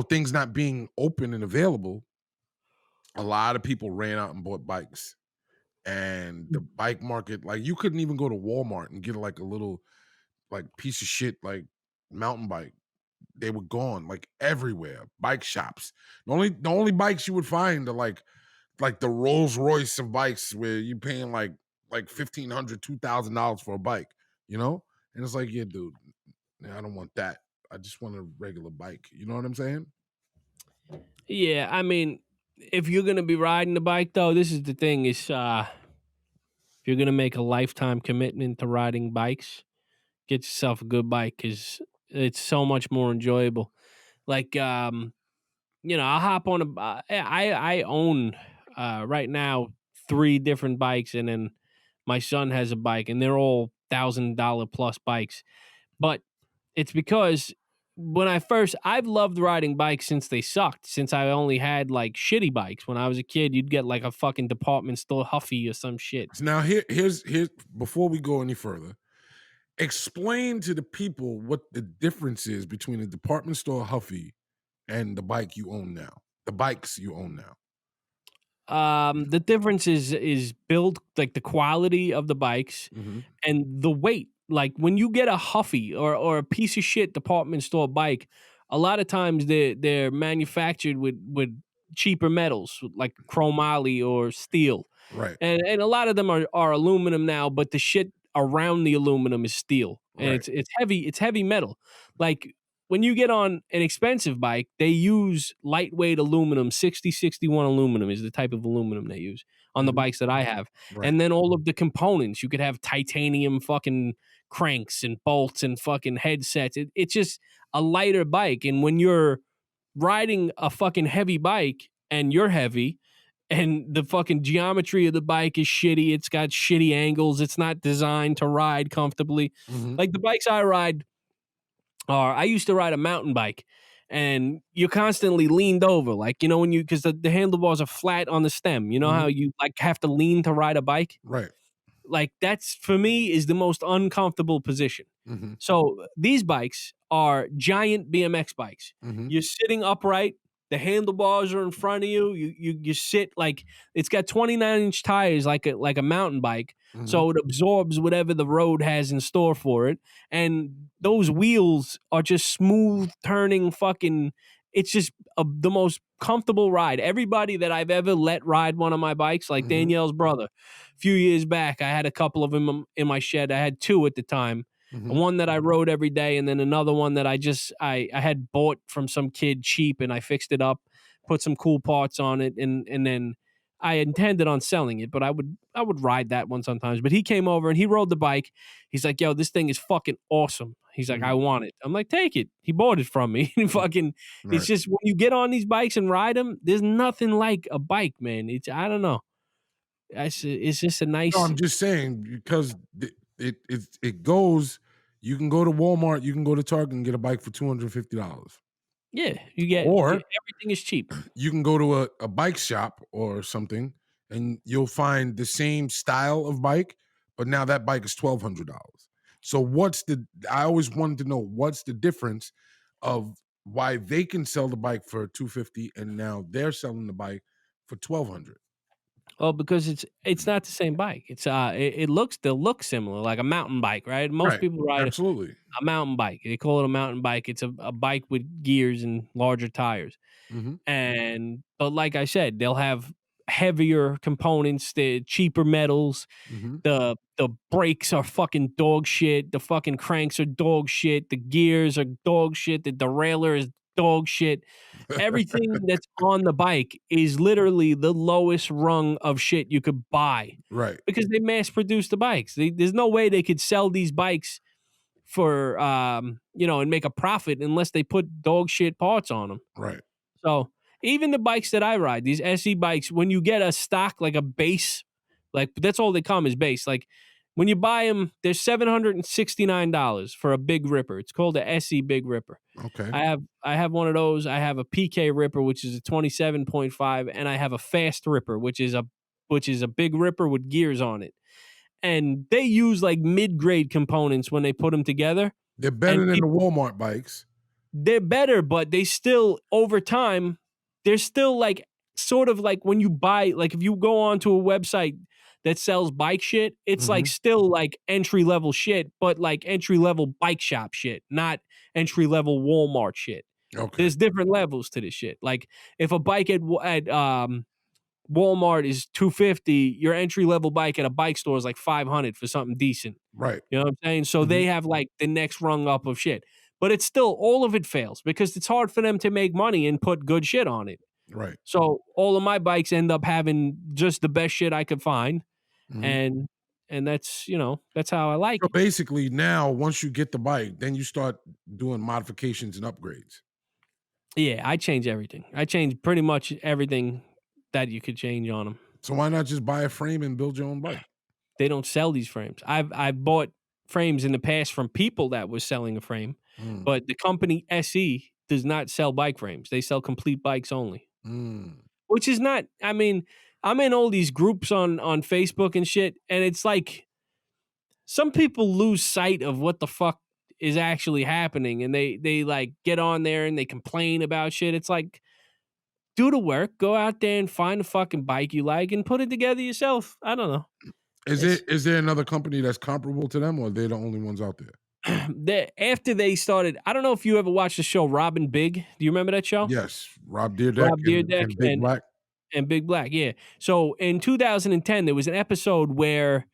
things not being open and available, a lot of people ran out and bought bikes. And the bike market, like, you couldn't even go to Walmart and get, like, a little, like, piece of shit, like, mountain bike. They were gone, like, everywhere, bike shops. The only bikes you would find are, like the Rolls Royce of bikes where you paying, like $1,500, $2,000 for a bike, you know? And it's like, "Yeah, dude, nah, I don't want that. I just want a regular bike." You know what I'm saying? Yeah, I mean, if you're gonna be riding the bike though, this is the thing is if you're gonna make a lifetime commitment to riding bikes, get yourself a good bike because it's so much more enjoyable. Like I'll hop on I own right now 3 different bikes, and then my son has a bike, and they're all $1,000 plus bikes. But it's because I've loved riding bikes since they sucked, since I only had, like, shitty bikes. When I was a kid, you'd get, like, a fucking department store Huffy or some shit. So now here's before we go any further, explain to the people what the difference is between a department store Huffy and the bike you own now. The bikes you own now. The difference is build like, the quality of the bikes Mhm. and the weight. Like, when you get a Huffy or a piece of shit department store bike, a lot of times they're manufactured with cheaper metals, like chromoly or steel. Right, And a lot of them are aluminum now, but the shit around the aluminum is steel, and right. it's heavy metal. Like, when you get on an expensive bike, they use lightweight aluminum. 6061 aluminum is the type of aluminum they use on the Mhm. bikes that I have. Right. And then all of the components, you could have titanium fucking cranks and bolts and fucking headsets. It's just a lighter bike, and when you're riding a fucking heavy bike and you're heavy and the fucking geometry of the bike is shitty. It's got shitty angles. It's not designed to ride comfortably. Mhm. Like the bikes I ride I used to ride a mountain bike and you're constantly leaned over. Like, when because the handlebars are flat on the stem. You know how Mhm. you like have to lean to ride a bike? Right. Like that's for me is the most uncomfortable position. Mhm. So these bikes are giant BMX bikes. Mhm. You're sitting upright. The handlebars are in front of you. You sit like it's got 29-inch tires like a mountain bike. Mhm. So it absorbs whatever the road has in store for it. And those wheels are just smooth turning fucking it's just the most comfortable ride. Everybody that I've ever let ride one of my bikes, like Mhm. Danielle's brother, a few years back, I had a couple of them in my shed. I had 2 at the time, Mhm. one that I rode every day, and then another one that I had bought from some kid cheap, and I fixed it up, put some cool parts on it, and then I intended on selling it, but I would ride that one sometimes. But he came over and he rode the bike. He's like, "Yo, this thing is fucking awesome." He's like, "I Mhm. want it." I'm like, "Take it." He bought it from me. Mm. Fucking, it's Right. just when you get on these bikes and ride them, there's nothing like a bike, man. I don't know. It's just a No, nice I'm just saying because it goes. You can go to Walmart, you can go to Target and get a bike for $250, yeah. or Everything is cheap. you can go to a bike shop or something, and you'll find the same style of bike, but now that bike is $1,200. So I always wanted to know what's the difference of why they can sell the bike for 250 and now they're selling the bike for 1,200. Well, because it's not the same bike. It looks they'll look similar, like a mountain bike, right? Most Right. people ride Absolutely. a mountain bike. They call it a mountain bike. It's a bike with gears and larger tires. Mhm. But like I said, they'll have heavier components, the cheaper metals. Hmm. The brakes are fucking dog shit. The fucking cranks are dog shit. The gears are dog shit. The derailleur is dog shit. Everything that's on the bike is literally the lowest rung of shit you could buy Right. because they mass produce the bikes. There's no way they could sell these bikes for and make a profit unless they put dog shit parts on them. Right. So even the bikes that I ride, these SE bikes, when you get a stock like a base, like that's all they come is base. Like when you buy them, they're $769 for a Big Ripper. It's called a SE Big Ripper. Okay. I have one of those. I have a PK Ripper, which is a 27.5, and I have a Fast Ripper, which is a Big Ripper with gears on it. And they use like mid-grade components when they put them together. They're better And than the Walmart bikes. they're better, but they still, over time, they're still like sort of like when you buy, like if you go onto a website that sells bike shit, it's like still like entry level shit, but like entry level bike shop shit, not entry level Walmart shit. Okay. There's different levels to this shit. Like if a bike at Walmart is $250, your entry level bike at a bike store is like $500 for something decent. Right. You know what I'm saying? So they have like the next rung up of shit. But it's still, all of it fails because it's hard for them to make money and put good shit on it. Right. So all of my bikes end up having just the best shit I could find. Mhm. And that's, that's how I like So it. basically, now once you get the bike, then you start doing modifications and upgrades. Yeah, I change everything. I change pretty much everything that you could change on them. So why not just buy a frame and build your own bike? They don't sell these frames. I've bought frames in the past from people that was selling a frame, Mm. but the company SE does not sell bike frames. They sell complete bikes only. Mm. Which is not, I mean, I'm in all these groups on Facebook and shit, and it's like some people lose sight of what the fuck is actually happening, and they like get on there and they complain about shit. It's like, do the work, go out there and find a fucking bike you like and put it together yourself. I don't know. Is there another company that's comparable to them, or they're the only ones out there? After they started, I don't know if you ever watched the show Robin Big. Do you remember that show? Yes, Rob Deerdeck Rob Dyrdek and Big Black. and Big Black, yeah. So in 2010, there was an episode where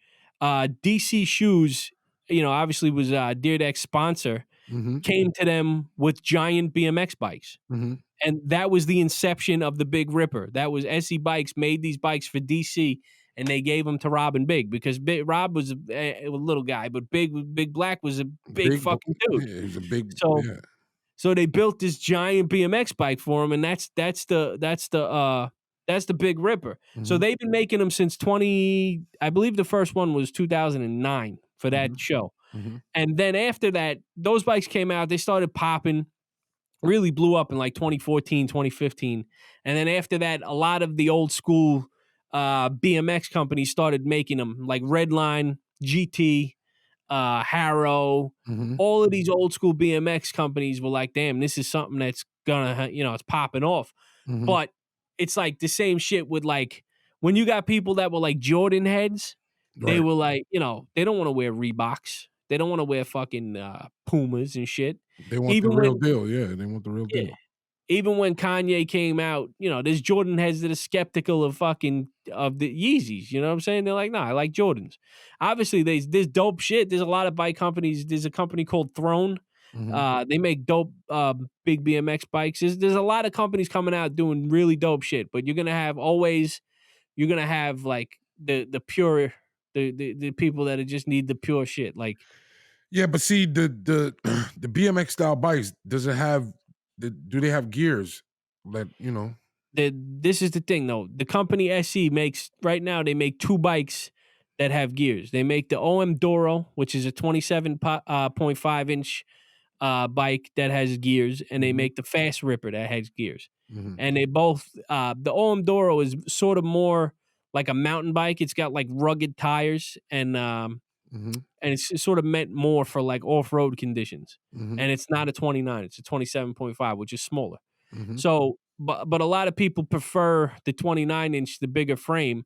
DC Shoes, obviously was Dyrdek's sponsor, Mhm. came to them with giant BMX bikes. Mhm. And that was the inception of the Big Ripper. That was SE Bikes made these bikes for DC, and they gave them to Rob and Big because Rob was a little guy, but Big Black was a big fucking dude. Yeah, he's a big. So Yeah. so they built this giant BMX bike for him, and that's the Big Ripper. So Mhm. they've been making them since I believe the first one was 2009 for that Mhm. show. Mhm. And then after that, those bikes came out, they started popping, really blew up in like 2014, 2015. And then after that, a lot of the old school BMX companies started making them, like Redline, GT, Harrow. Mhm. All of these old school BMX companies were like, damn, this is something that's gonna, it's popping off. Mhm. But it's like the same shit with like when you got people that were like Jordan heads, they Right. were like, they don't want to wear Reeboks. They don't want to wear fucking Pumas and shit. They want the Even real when, deal. Yeah, they want the real yeah, deal. even when Kanye came out, there's Jordan heads that are skeptical of of the Yeezys. You know what I'm saying? They're like, nah, I like Jordans. Obviously, there's dope shit. There's a lot of bike companies. There's a company called Throne. Mhm. They make dope big BMX bikes. There's a lot of companies coming out doing really dope shit, but you're gonna have like the pure the people that just need the pure shit. Like Yeah, but see the the BMX style bikes, does it have do they have gears that, this is the thing though. The company SE makes right now. They make two bikes that have gears. They make the OM Doro, which is a 27.5 inch bike that has gears, and they Mhm. make the Fast Ripper that has gears. Mhm. And they both the OM Doro is sort of more like a mountain bike. It's got like rugged tires Mhm. and it's sort of meant more for like off-road conditions. Mhm. And it's not a 29, it's a 27.5, which is smaller. Mhm. So, but a lot of people prefer the 29 inch, the bigger frame,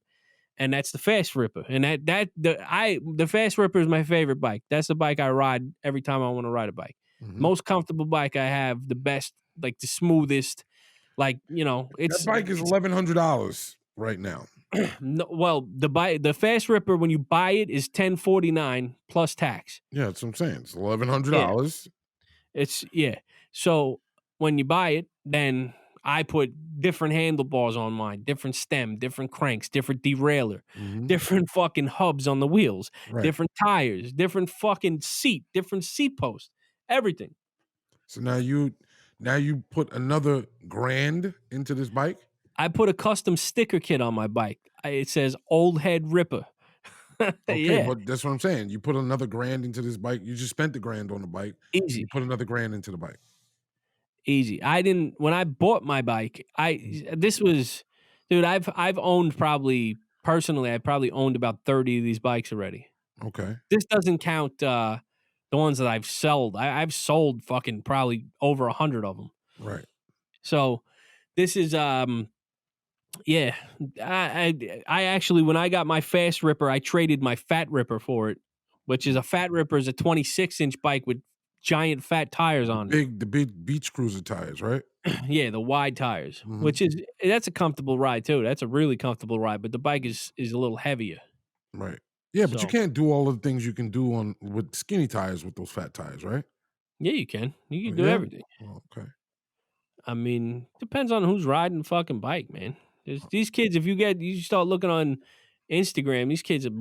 and that's the Fast Ripper. And the Fast Ripper is my favorite bike. That's the bike I ride every time I want to ride a bike. Mhm. Most comfortable bike I have, the best, like the smoothest. Like That bike is $1,100. right now? No, well, the Fast Ripper when you buy it is $10.49 plus tax. Yeah, that's what I'm saying. It's $1,100. Yeah, $1,100. it's yeah. So when you buy it, then I put different handlebars on mine, different stem, different cranks, different derailleur, Mhm. different fucking hubs on the wheels, Right. different tires, different fucking seat, different seat post, everything. So now you put another grand into this bike? I put a custom sticker kit on my bike. It says "Old Head Ripper." Okay, Yeah, but that's what I'm saying. You put another grand into this bike. You just spent the grand on the bike. easy. You put another grand into the bike. Easy. I didn't when I bought my bike, Mhm. this was dude, I've owned probably personally, I probably owned about 30 of these bikes already. Okay. This doesn't count, the ones that I've sold. I've sold fucking probably over 100 of them. Right. So, this is, yeah, I actually when I got my Fast Ripper, I traded my Fat Ripper for it, which is a Fat Ripper is a 26-inch bike with giant fat tires The on it. big the big beach cruiser tires, right? Yeah, the wide tires, Mhm. which is that's a comfortable ride too. That's a really comfortable ride, but the bike is a little heavier. Right. Yeah, but you So can't do all of the things you can do on with skinny tires with those fat tires, right? yeah, you can. You Oh, can do yeah? everything. Oh, okay. I mean, depends on who's riding the fucking bike, man. These kids, if you start looking on Instagram, these kids are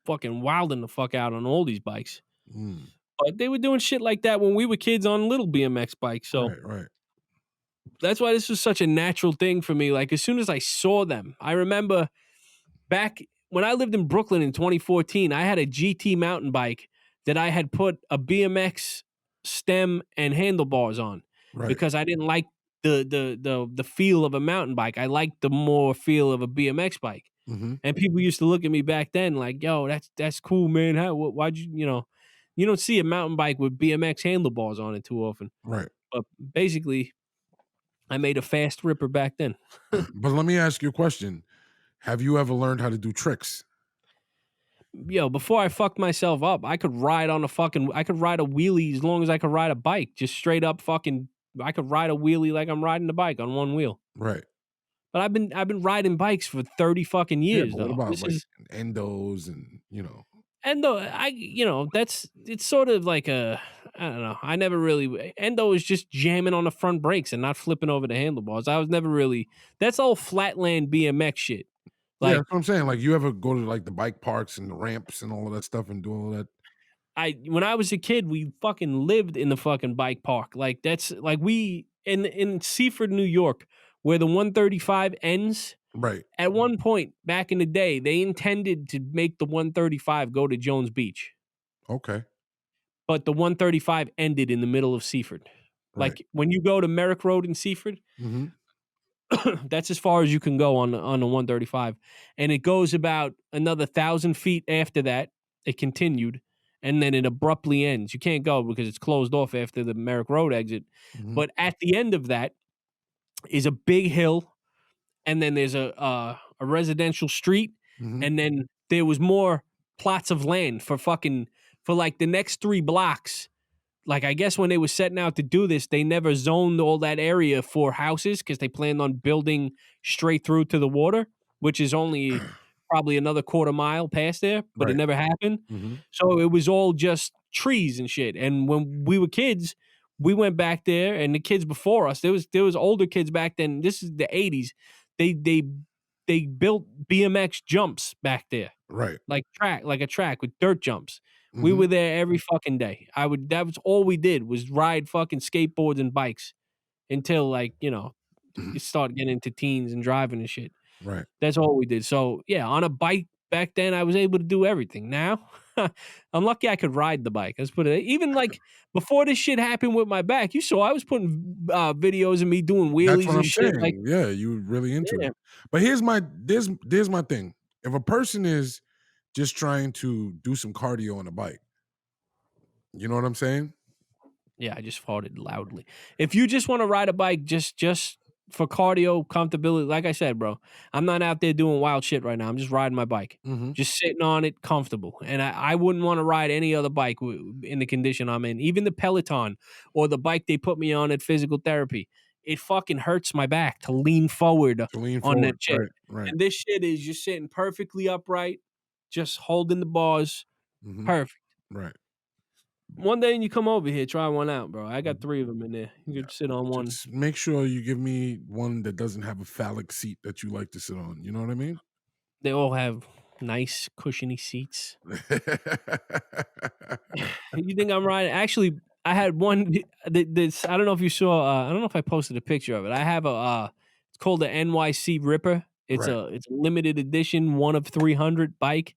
fucking wilding the fuck out on all these bikes. Mm. But they were doing shit like that when we were kids on little BMX bikes. So Right, right. that's why this was such a natural thing for me. Like as soon as I saw them, I remember back when I lived in Brooklyn in 2014, I had a GT mountain bike that I had put a BMX stem and handlebars on Right. because I didn't like the feel of a mountain bike. I liked the more feel of a BMX bike. Mhm. And people used to look at me back then like, "Yo, that's cool, man. Why'd you don't see a mountain bike with BMX handlebars on it too often." Right. But basically, I made a Fast Ripper back then. But let me ask you a question. Have you ever learned how to do tricks? Yo, before I fucked myself up, I could ride a wheelie as long as I could ride a bike. Just straight up fucking I could ride a wheelie like I'm riding the bike on one wheel. Right. But I've been riding bikes for 30 fucking Yeah, years but what though. about This like is endos and. and though that's it's sort of like a I don't know. I never really endo is just jamming on the front brakes and not flipping over the handlebars. I was never really that's all flatland BMX shit. Yeah, Like that's what I'm saying. Like, you ever go to like the bike parks and the ramps and all of that stuff and do all that? when I was a kid, we fucking lived in the fucking bike park. Like that's like we in Seaford, New York, where the 135 ends. Right. At one point back in the day, they intended to make the 135 go to Jones Beach, Okay. but the 135 ended in the middle of Seaford. Right. Like when you go to Merrick Road in Seaford, Mhm. that's as far as you can go on the 135, and it goes about another 1,000 feet after that. It continued, and then it abruptly ends. You can't go because it's closed off after the Merrick Road exit. Mhm. But at the end of that is a big hill, and then there's a residential street, Mhm. and then there was more plots of land for like the next 3 blocks. Like I guess when they were setting out to do this, they never zoned all that area for houses because they planned on building straight through to the water, which is only probably another quarter mile past there, but it Right. never happened. Mhm. So it was all just trees and shit. And when we were kids, we went back there, and the kids before us, there was older kids back then. This is the 80s. They built BMX jumps back there Right. like a track with dirt jumps. We Mhm. were there every fucking day. That was all we did was ride fucking skateboards and bikes until you start getting into teens and driving and shit. Right. That's all we did. So yeah, on a bike back then I was able to do everything. Now I'm lucky I could ride the bike. Let's put it even like before this shit happened with my back. You saw I was putting videos of me doing That's wheelies what and I'm shit. Like saying. Yeah, you were really into yeah, it. But here's my thing. If a person is just trying to do some cardio on a bike, you know what I'm saying? yeah, I just farted loudly. If you just want to ride a bike, just for cardio, comfortability, like I said, bro, I'm not out there doing wild shit right now. I'm just riding my bike, Mhm. just sitting on it, comfortable. And I wouldn't want to ride any other bike in the condition I'm in, even the Peloton or the bike they put me on at physical therapy. it fucking hurts my back to lean forward To lean on that forward. chair. Right. Right. And this shit is just sitting perfectly upright, just holding the bars. Hmm. Perfect. Right. One day when you come over here, try one out, bro. I got Mhm. 3 of them in there. You could sit on one. Just make sure you give me one that doesn't have a phallic seat that you like to sit on. You know what I mean? They all have nice cushiony seats. You think I'm riding? Actually, I had one. This I don't know if you saw. I don't know if I posted a picture of it. I have a. It's called the NYC Ripper. Right. It's a limited edition, one of 300 bike,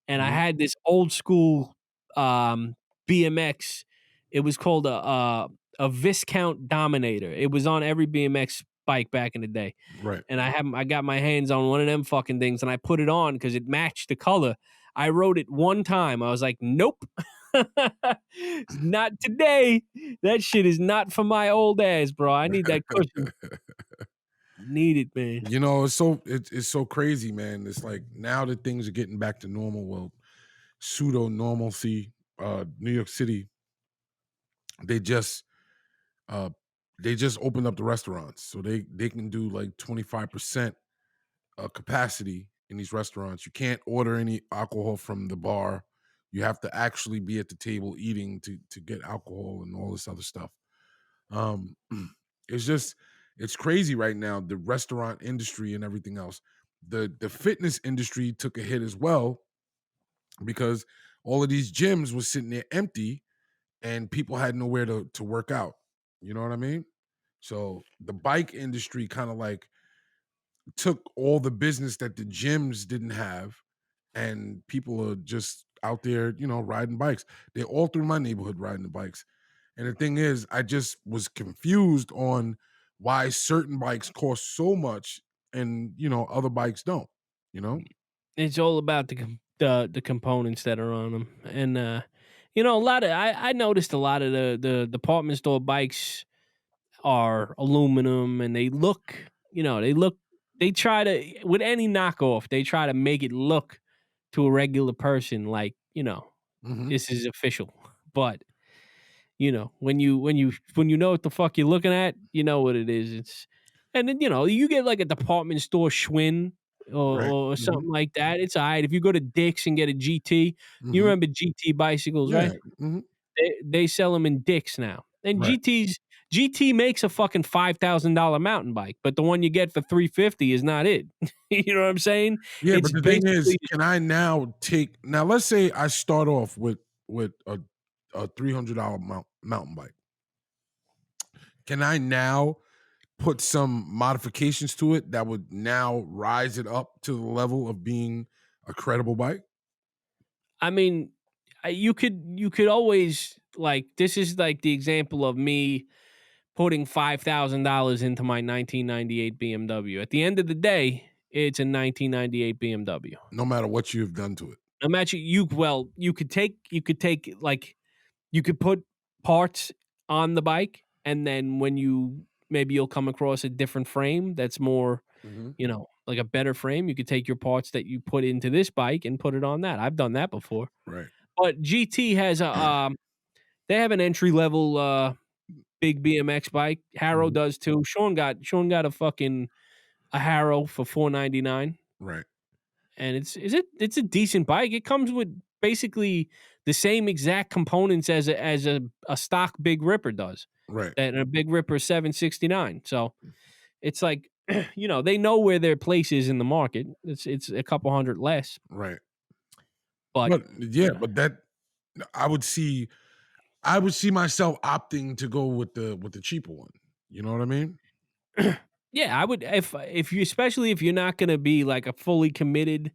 and I Mhm. had this old school BMX. It was called a Viscount Dominator. It was on every BMX bike back in the day, Right. and I got my hands on one of them fucking things, and I put it on because it matched the color. I rode it one time. I was like, nope. Not today. That shit is not for my old ass, bro. I need that cushion. Need it, man. You know, it's so crazy, man. It's like now that things are getting back to normal, well, pseudo normalcy. New York City, they just uh they just opened up the restaurants, so they can do like 25% capacity in these restaurants. You can't order any alcohol from the bar. You have to actually be at the table eating to get alcohol and all this other stuff. Um, it's just it's crazy right now. The restaurant industry and everything else. The fitness industry took a hit as well because all of these gyms were sitting there empty and people had nowhere to work out. You know what I mean? So the bike industry kind of like took all the business that the gyms didn't have, and people are just out there, you know, riding bikes. They're all through my neighborhood riding the bikes. And the thing is, I just was confused on why certain bikes cost so much and, you know, other bikes don't, you know? It's all about the components that are on them, and you know, a lot of I noticed a lot of the department store bikes are aluminum, and they look, you know, they try to with any knockoff, they try to make it look to a regular person like, you know, Mhm. this is official. But you know, when you know what the fuck you're looking at, you know what it is. It's and then you know you get like a department store Schwinn Right. or Mhm. something like that. It's alright if you go to Dick's and get a GT. You Mhm. remember GT bicycles, Yeah. right? Mhm. They sell them in Dick's now. And Right. GT makes a fucking $5,000 mountain bike, but the one you get for 350 is not it. You know what I'm saying? Yeah, It's but the thing is, basically can I now take now let's say I start off with a $300 mountain bike. Can I now put some modifications to it that would now rise it up to the level of being a credible bike? I mean, you could always like this is like the example of me putting $5,000 into my 1998 BMW. At the end of the day, it's a 1998 BMW. No matter what you've done to it. I'm actually you could take like you could put parts on the bike, and then when you maybe you'll come across a different frame that's more, Mhm. you know, like a better frame. You could take your parts that you put into this bike and put it on that. I've done that before. Right. But GT has a they have an entry level big BMX bike. Harrow Mhm. does too. Sean got a fucking a Harrow for 499, Right. and it's a decent bike. It comes with basically the same exact components as a stock Big Ripper does. Right. And a Big Ripper 769. So it's like you know, they know where their place is in the market. It's a couple hundred less, Right. but But yeah, you know, but that I would see I would see myself opting to go with the cheaper one. You know what I mean? yeah, I would if you especially if you're not gonna be like a fully committed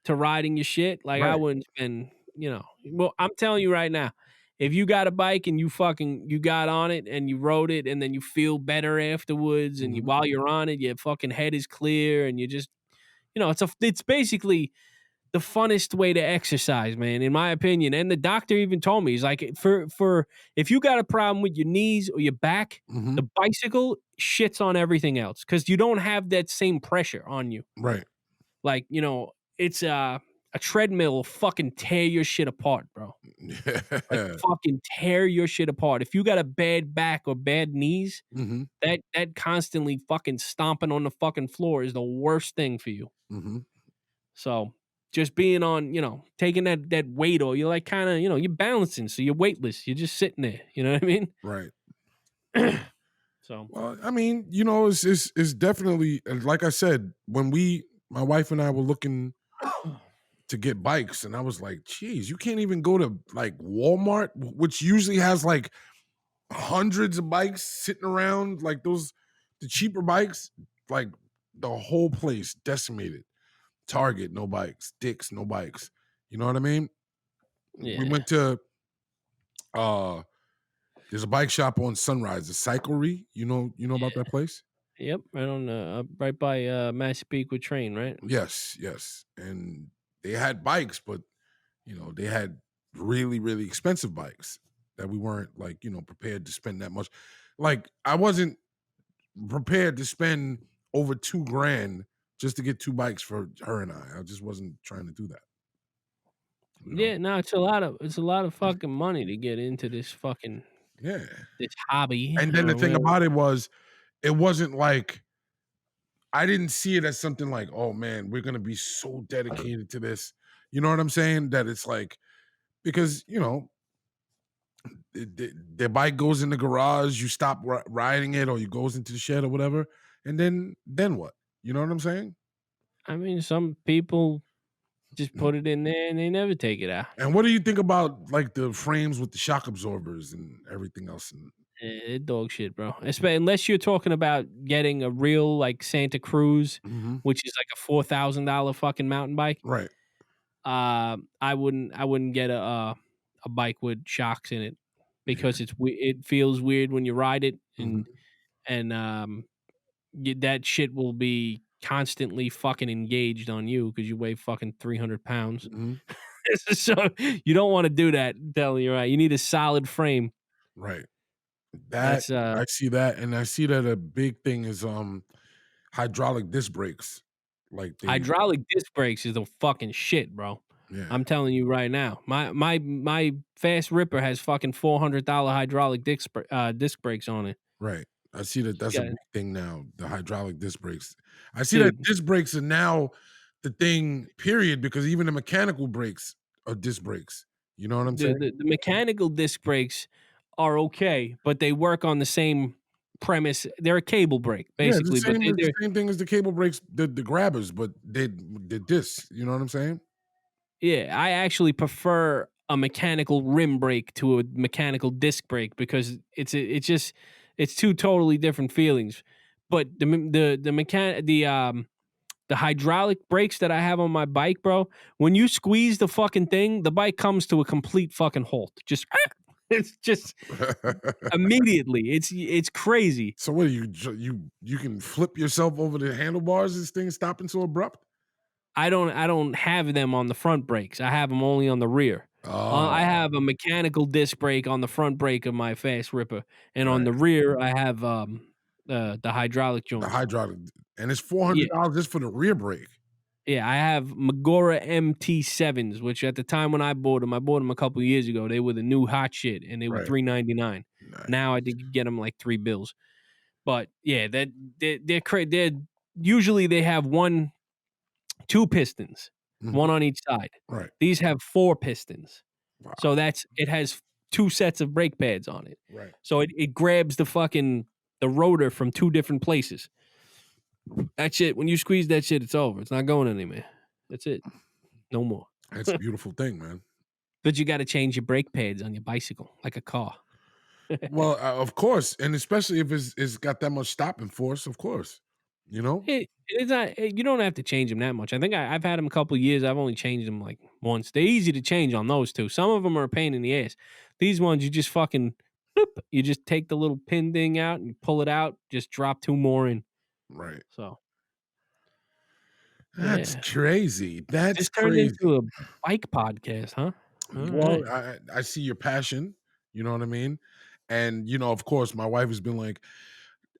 to riding your shit, like I Right. wouldn't spend, you know. Well, I'm telling you right now, if you got a bike and you got on it and you rode it and then you feel better afterwards and you Mhm. while you're on it, your fucking head is clear and you just you know, it's basically the funnest way to exercise, man, in my opinion. And the doctor even told me, he's like, for if you got a problem with your knees or your back, Mhm. the bicycle shits on everything else because you don't have that same pressure on you. Right. Like, you know, it's a treadmill will fucking tear your shit apart, bro. Like, Yeah. fucking tear your shit apart. If you got a bad back or bad knees, Hmm. that constantly fucking stomping on the fucking floor is the worst thing for you. Hmm. So, just being on, taking that weight, or you're like kinda, you're balancing, so you're weightless. You're just sitting there, you know what I mean? Right. So Well, I mean, it's definitely like I said, when my wife and I were looking to get bikes, and I was like, geez, you can't even go to like Walmart, which usually has like hundreds of bikes sitting around, like the cheaper bikes, like the whole place decimated. Target, no bikes. Dick's, no bikes. You know what I mean? We yeah. went to uh there's a bike shop on Sunrise, the Cyclery. You know about that place? Yep, right by, Massapequa train, right? Yes, yes. And they had bikes, but they had really, really expensive bikes that we weren't like, prepared to spend that much. Like I wasn't prepared to spend over 2 grand just to get 2 bikes for her and I. I just wasn't trying to do that. You know? Yeah, no, it's a lot of fucking money to get into Yeah. this hobby, And then the thing where about it was, it wasn't like I didn't see it as something like, oh man, we're gonna be so dedicated to this. You know what I'm saying? That it's like because their bike goes in the garage, you stop riding it, or you goes into the shed or whatever, and then what? You know what I'm saying? I mean, some people just Mhm. put it in there and they never take it out. And what do you think about like the frames with the shock absorbers and everything else? And Dog shit, bro. Unless you're talking about getting a real, like, Santa Cruz, Mhm. which is like a $4,000 fucking mountain bike. Right. I wouldn't get a bike with shocks in it, because it feels weird when you ride it, Mhm. and that shit will be constantly fucking engaged on you because you weigh fucking 300 pounds. Mhm. So you don't want to do that. I'm telling you, right? You need a solid frame. Right. That That's I see that, and I see that a big thing is hydraulic disc brakes. Like they Hydraulic disc brakes is the fucking shit, bro. Yeah, I'm telling you right now. My fast ripper has fucking $400 hydraulic disc brakes on it. right. I see that that's a Yeah, big thing now, the hydraulic disc brakes. I see that dude. disc brakes are now the thing, period, because even the mechanical brakes are disc brakes. You know what I'm The, saying? the the mechanical disc brakes are okay, but they work on the same premise. They're a cable brake Yeah, basically, but the they're same thing as the cable brakes, the grabbers, but the discs, you know what I'm saying? yeah. I actually prefer a mechanical rim brake to a mechanical disc brake because it's two totally different feelings. But the hydraulic brakes that I have on my bike, bro, when you squeeze the fucking thing, the bike comes to a complete fucking halt. Just it's just immediately. It's crazy. So what do you can flip yourself over the handlebars, this thing stopping so abrupt? I don't have them on the front brakes. I have them only on the rear. I Oh, have a mechanical disc brake on the front brake of my fast ripper, and on right. the rear I have the hydraulic The joints. hydraulic, and it's Yeah, $400 just for the rear brake. yeah. I have Magura MT7s, which at the time when I bought them a couple years ago. They were the new hot shit, and they were Right. $399. Nice. Now I think you get them like $3. But yeah, that they're usually they have two pistons, one Mhm. on each side. Right. These have four pistons. Wow. So it has two sets of brake pads on it. Right. So it grabs the rotor from two different places. That shit, when you squeeze that shit, it's over. It's not going anywhere. That's it. No more. It's a beautiful thing, man. But you gotta change your brake pads on your bicycle like a car. Well, of course, and especially if it's got that much stopping force, of course. You know? It's not you don't have to change them that much. I think I've had them a couple years. I've only changed them like once. They're easy to change on those two. Some of them are a pain in the ass. These ones you just fucking bloop, you just take the little pin thing out and you pull it out, just drop two more in. Right. So That's yeah. crazy. That's This turned crazy. into a bike podcast, huh? All Well, right. I see your passion, you know what I mean? And of course, my wife has been like,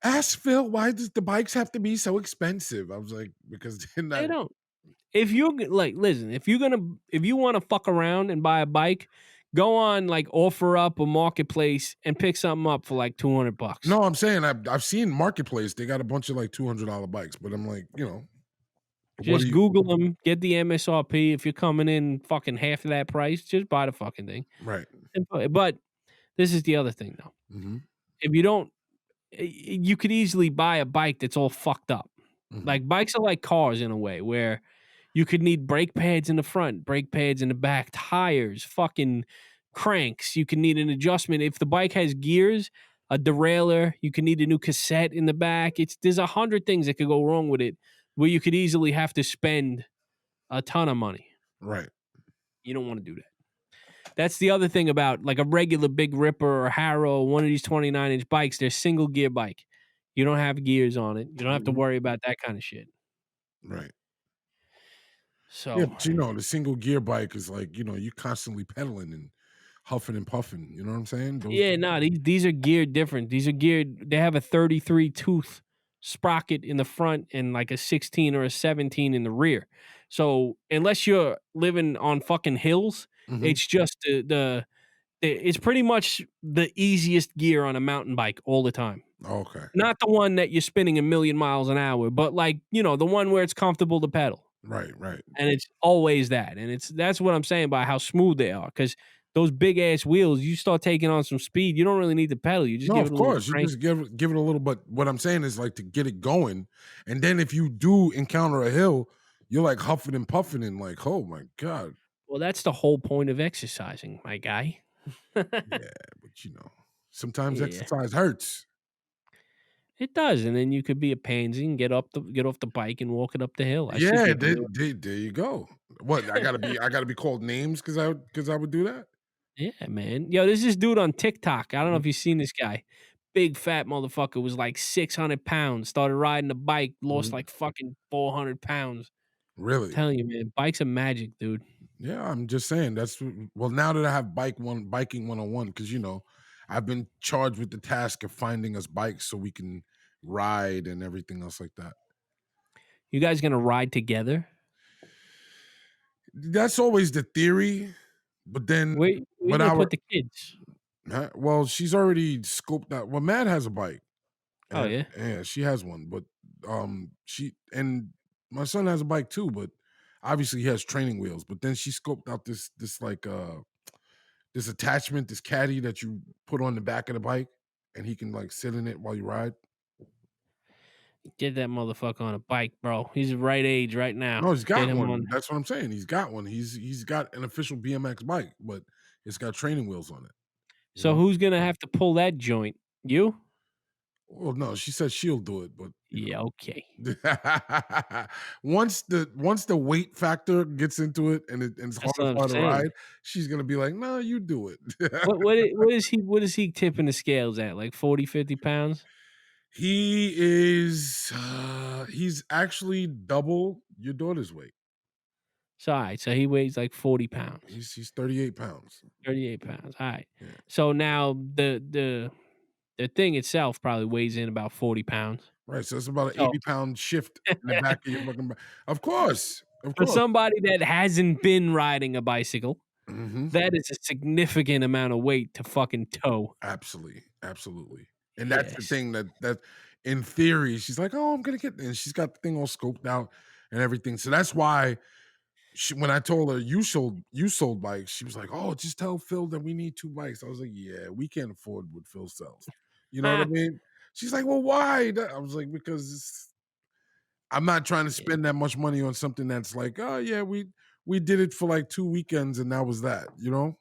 "Ask Phil, why does the bikes have to be so expensive?" I was like, "Because they're They not." don't. if you like, listen, if you want to fuck around and buy a bike, go on like OfferUp or Marketplace and pick something up for like $200. No, I'm saying I've seen Marketplace. They got a bunch of like $200 bikes, but I'm like, what do Just you Google them, get the MSRP. If you're coming in fucking half of that price, just buy the fucking thing. right? But this is the other thing though. Hmm. If you don't, you could easily buy a bike that's all fucked up. Hmm. Like bikes are like cars in a way where you could need brake pads in the front, brake pads in the back, tires, fucking cranks. You can need an adjustment. If the bike has gears, a derailleur, you can need a new cassette in the back. There's 100 things that could go wrong with it where you could easily have to spend a ton of money. Right. You don't want to do that. That's the other thing about like a regular Big Ripper or Harrow, one of these 29-inch bikes, they're single gear bike. You don't have gears on it. You don't have to Mhm. worry about that kind of shit. Right. Yeah, So but the single gear bike is like, you constantly pedaling and huffing and puffing. You know what I'm saying? Those. yeah, no, these are geared different. These are geared. They have a 33 tooth sprocket in the front and like a 16 or a 17 in the rear. So unless you're living on fucking hills, Mhm. it's just it's pretty much the easiest gear on a mountain bike all the time. Okay. Not the one that you're spinning a million miles an hour, but like the one where it's comfortable to pedal. Right. Right. And it's always that, and that's what I'm saying by how smooth they are. Because those big ass wheels, you start taking on some speed, you don't really need to pedal, you just No, give of it a little course. You crank. just give it a little, but what I'm saying is like to get it going, and then if you do encounter a hill, you're like huffing and puffing and like, oh my god, Well, that's the whole point of exercising, my guy. yeah. But sometimes Yeah, exercise hurts. it does, and then you could be a pansy and get off the bike and walk it up the hill. I see Yeah, people do it. there you go. What I gotta be called names because I would do that. Yeah, man. Yo, there's this dude on TikTok, I don't know Mhm. if you've seen this guy. Big fat motherfucker, was like 600 pounds, started riding a bike, lost Mhm. like fucking 400 pounds. Really? Telling you, man, bikes are magic, dude. Yeah, I'm just saying well, now that I have biking 101, because I've been charged with the task of finding us bikes so we can ride and everything else like that. You guys gonna ride together? That's always the theory, but then Where you when gonna our put the kids? well, she's already scoped out. Well, Matt has a bike, Oh, and yeah? yeah, she has one, but she and my son has a bike too, but obviously he has training wheels. But then she scoped out this like this attachment, this caddy that you put on the back of the bike, and he can like sit in it while you ride. Get that motherfucker on a bike, bro. He's the right age right now. No, he's Get got him on. one. That's what I'm saying. He's got one. He's got an official BMX bike, but it's got training wheels on it. You So know. who's gonna have to pull that joint? You? Well, no, she said she'll do it, but Yeah, okay. once the weight factor gets into it and it's That's harder what I'm for her to saying. ride, she's gonna be like, "No, you do it." What is he tipping the scales at? Like 40, 50 pounds? He's actually double your daughter's weight. So, alright, so he weighs like 40 pounds, He's 38 pounds. 38 pounds. Alright. Yeah. So now the thing itself probably weighs in about 40 pounds. Right. So it's about an So 80-pound shift in the back of your fucking back. Of course. Of for course. somebody that hasn't been riding a bicycle, Mhm. that is a significant amount of weight to fucking tow. Absolutely, absolutely. And that's the Yes. thing that in theory, she's like, "Oh, I'm gonna get," and she's got the thing all scoped out and everything. So that's why when I told her you sold bikes, she was like, "Oh, just tell Phil that we need 2 bikes." I was like, "Yeah, we can't afford what Phil sells." You know what I Ah, mean? She's like, "Well, why?" I was like, "Because I'm not trying to yeah. spend that much money on something that's like, oh yeah, we did it for like 2 weekends and that was that," you know?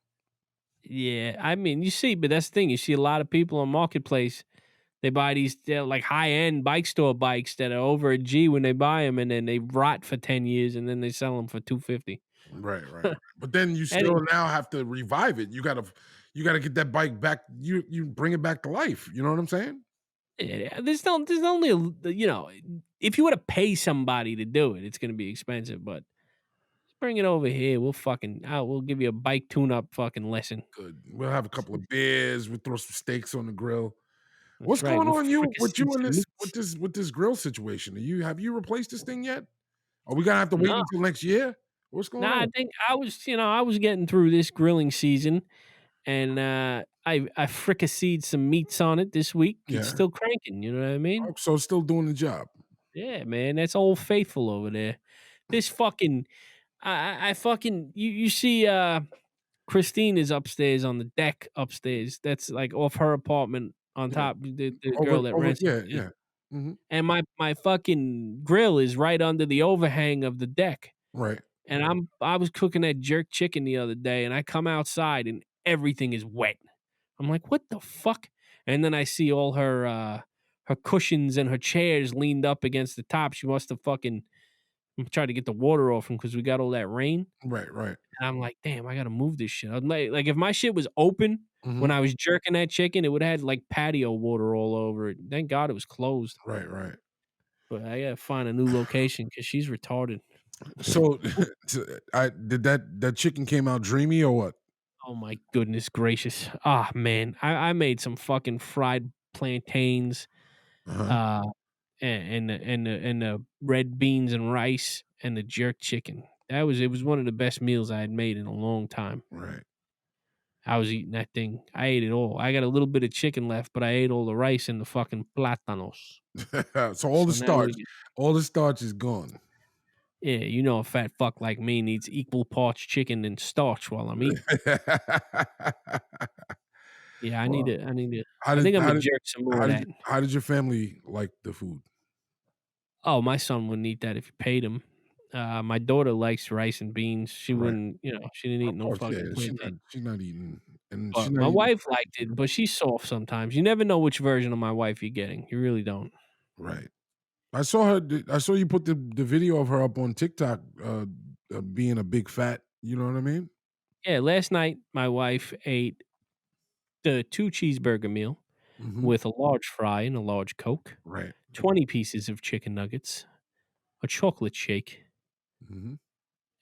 Yeah, I mean, you see, but that's the thing. You see a lot of people on Marketplace. They buy these they're like high end bike store bikes that are over a G when they buy them, and then they rot for 10 years, and then they sell them for 250. Right, right, right. But then you And still now have to revive it. You gotta get that bike back. You bring it back to life. You know what I'm saying? yeah, there's only if you were to pay somebody to do it, it's gonna be expensive. But bring it over here. We'll give you a bike tune up fucking lesson. Good. We'll have a couple of beers. We'll throw some steaks on the grill. What's That's right. going We'll on you with fricassee you and some this meats. with this grill situation? Have you replaced this thing yet? Are we gonna have to wait No, until next year? What's no, going I on? think I was getting through this grilling season, and I fricasseed some meats on it this week. It's Yeah. still cranking. You know what I mean? Oh, so it's still doing the job. Yeah, man, that's Old Faithful over there. This fucking, I fucking, you see, Christine is upstairs on the deck upstairs. That's like off her apartment on Yeah. top. The Over girl that over rents it yeah, to me. yeah. Mhm. And my fucking grill is right under the overhang of the deck. Right. And I was cooking that jerk chicken the other day, and I come outside and everything is wet. I'm like, "What the fuck?" And then I see all her cushions and her chairs leaned up against the top. She must have fucking tried to get the water off them because we got all that rain. Right, right. And I'm like, "Damn, I gotta move this shit." I'm like if my shit was open when Mhm. I was jerking that chicken, it would have had, like, patio water all over it. Thank God it was closed. Right, right. But I gotta find a new location because she's retarded. So, I did that chicken came out dreamy or what? Oh my goodness gracious. Ah, man. I made some fucking fried plantains, Uh-huh. uh, and the red beans and rice and the jerk chicken. It was one of the best meals I had made in a long time. Right. I was eating that thing. I ate it all. I got a little bit of chicken left, but I ate all the rice and the fucking plátanos. So So now we get all the starch is gone. yeah, you know a fat fuck like me needs equal parts chicken and starch while I'm eating. Yeah, Well, I need to how I did think how Imma did jerk some more of that. how did your family like the food? Oh, my son wouldn't eat that if you paid him. My daughter likes rice and beans. She Right. wouldn't, she didn't eat Of no course, yeah, fucking plantain. she's not eating and she's But not my eating wife liked it, but she's soft sometimes. You never know which version of my wife you're getting. You really don't. right. I saw you put the video of her up on TikTok, being a big fat, you know what I mean? Yeah, last night my wife ate the 2 cheeseburger meal Mhm. with a large fry and a large Coke, Right. 20 pieces of chicken nuggets, a chocolate shake, Mhm.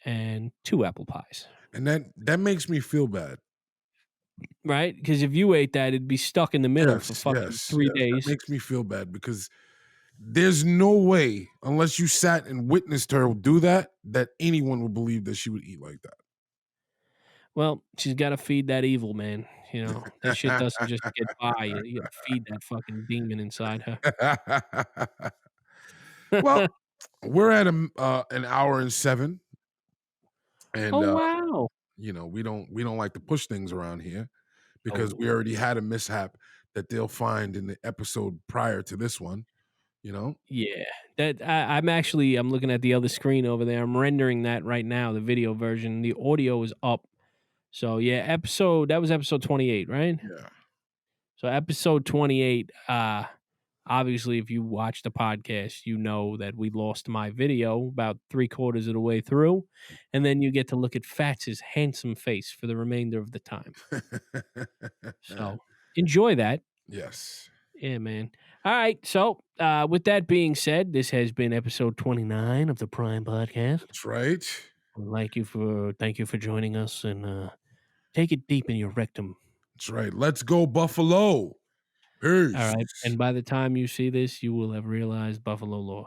and 2 apple pies. And that makes me feel bad. Right? Because if you ate that, it'd be stuck in the middle for Yes, fucking yes, 3 yes. That days. makes me feel bad because there's no way, unless you sat and witnessed her do that, that anyone would believe that she would eat like Well, she's gotta feed that evil, man, that shit doesn't just that. get by, you gotta feed that fucking demon inside her. Well, we're at an hour and 7, and, Oh, wow. we don't like to push things around here because we Oh, already had a mishap that they'll find in the episode prior to this one, you know? yeah, I'm looking at the other screen over there, I'm rendering that right now, the video version, the audio is up. So, yeah, that was episode 28, right? Yeah. So, episode 28, obviously, if you watch the podcast, you know that we lost my video about 3/4 of the way through, and then you get to look at Fats's handsome face for the remainder of the time. So, enjoy that. Yes. Yeah, man. Alright, so, with that being said, this has been episode 29 of the Prime Podcast. That's right. Thank you for joining us, and, take it deep in your rectum. That's right. Let's go Buffalo. Peace. Alright, and by the time you see this, you will have realized Buffalo lost.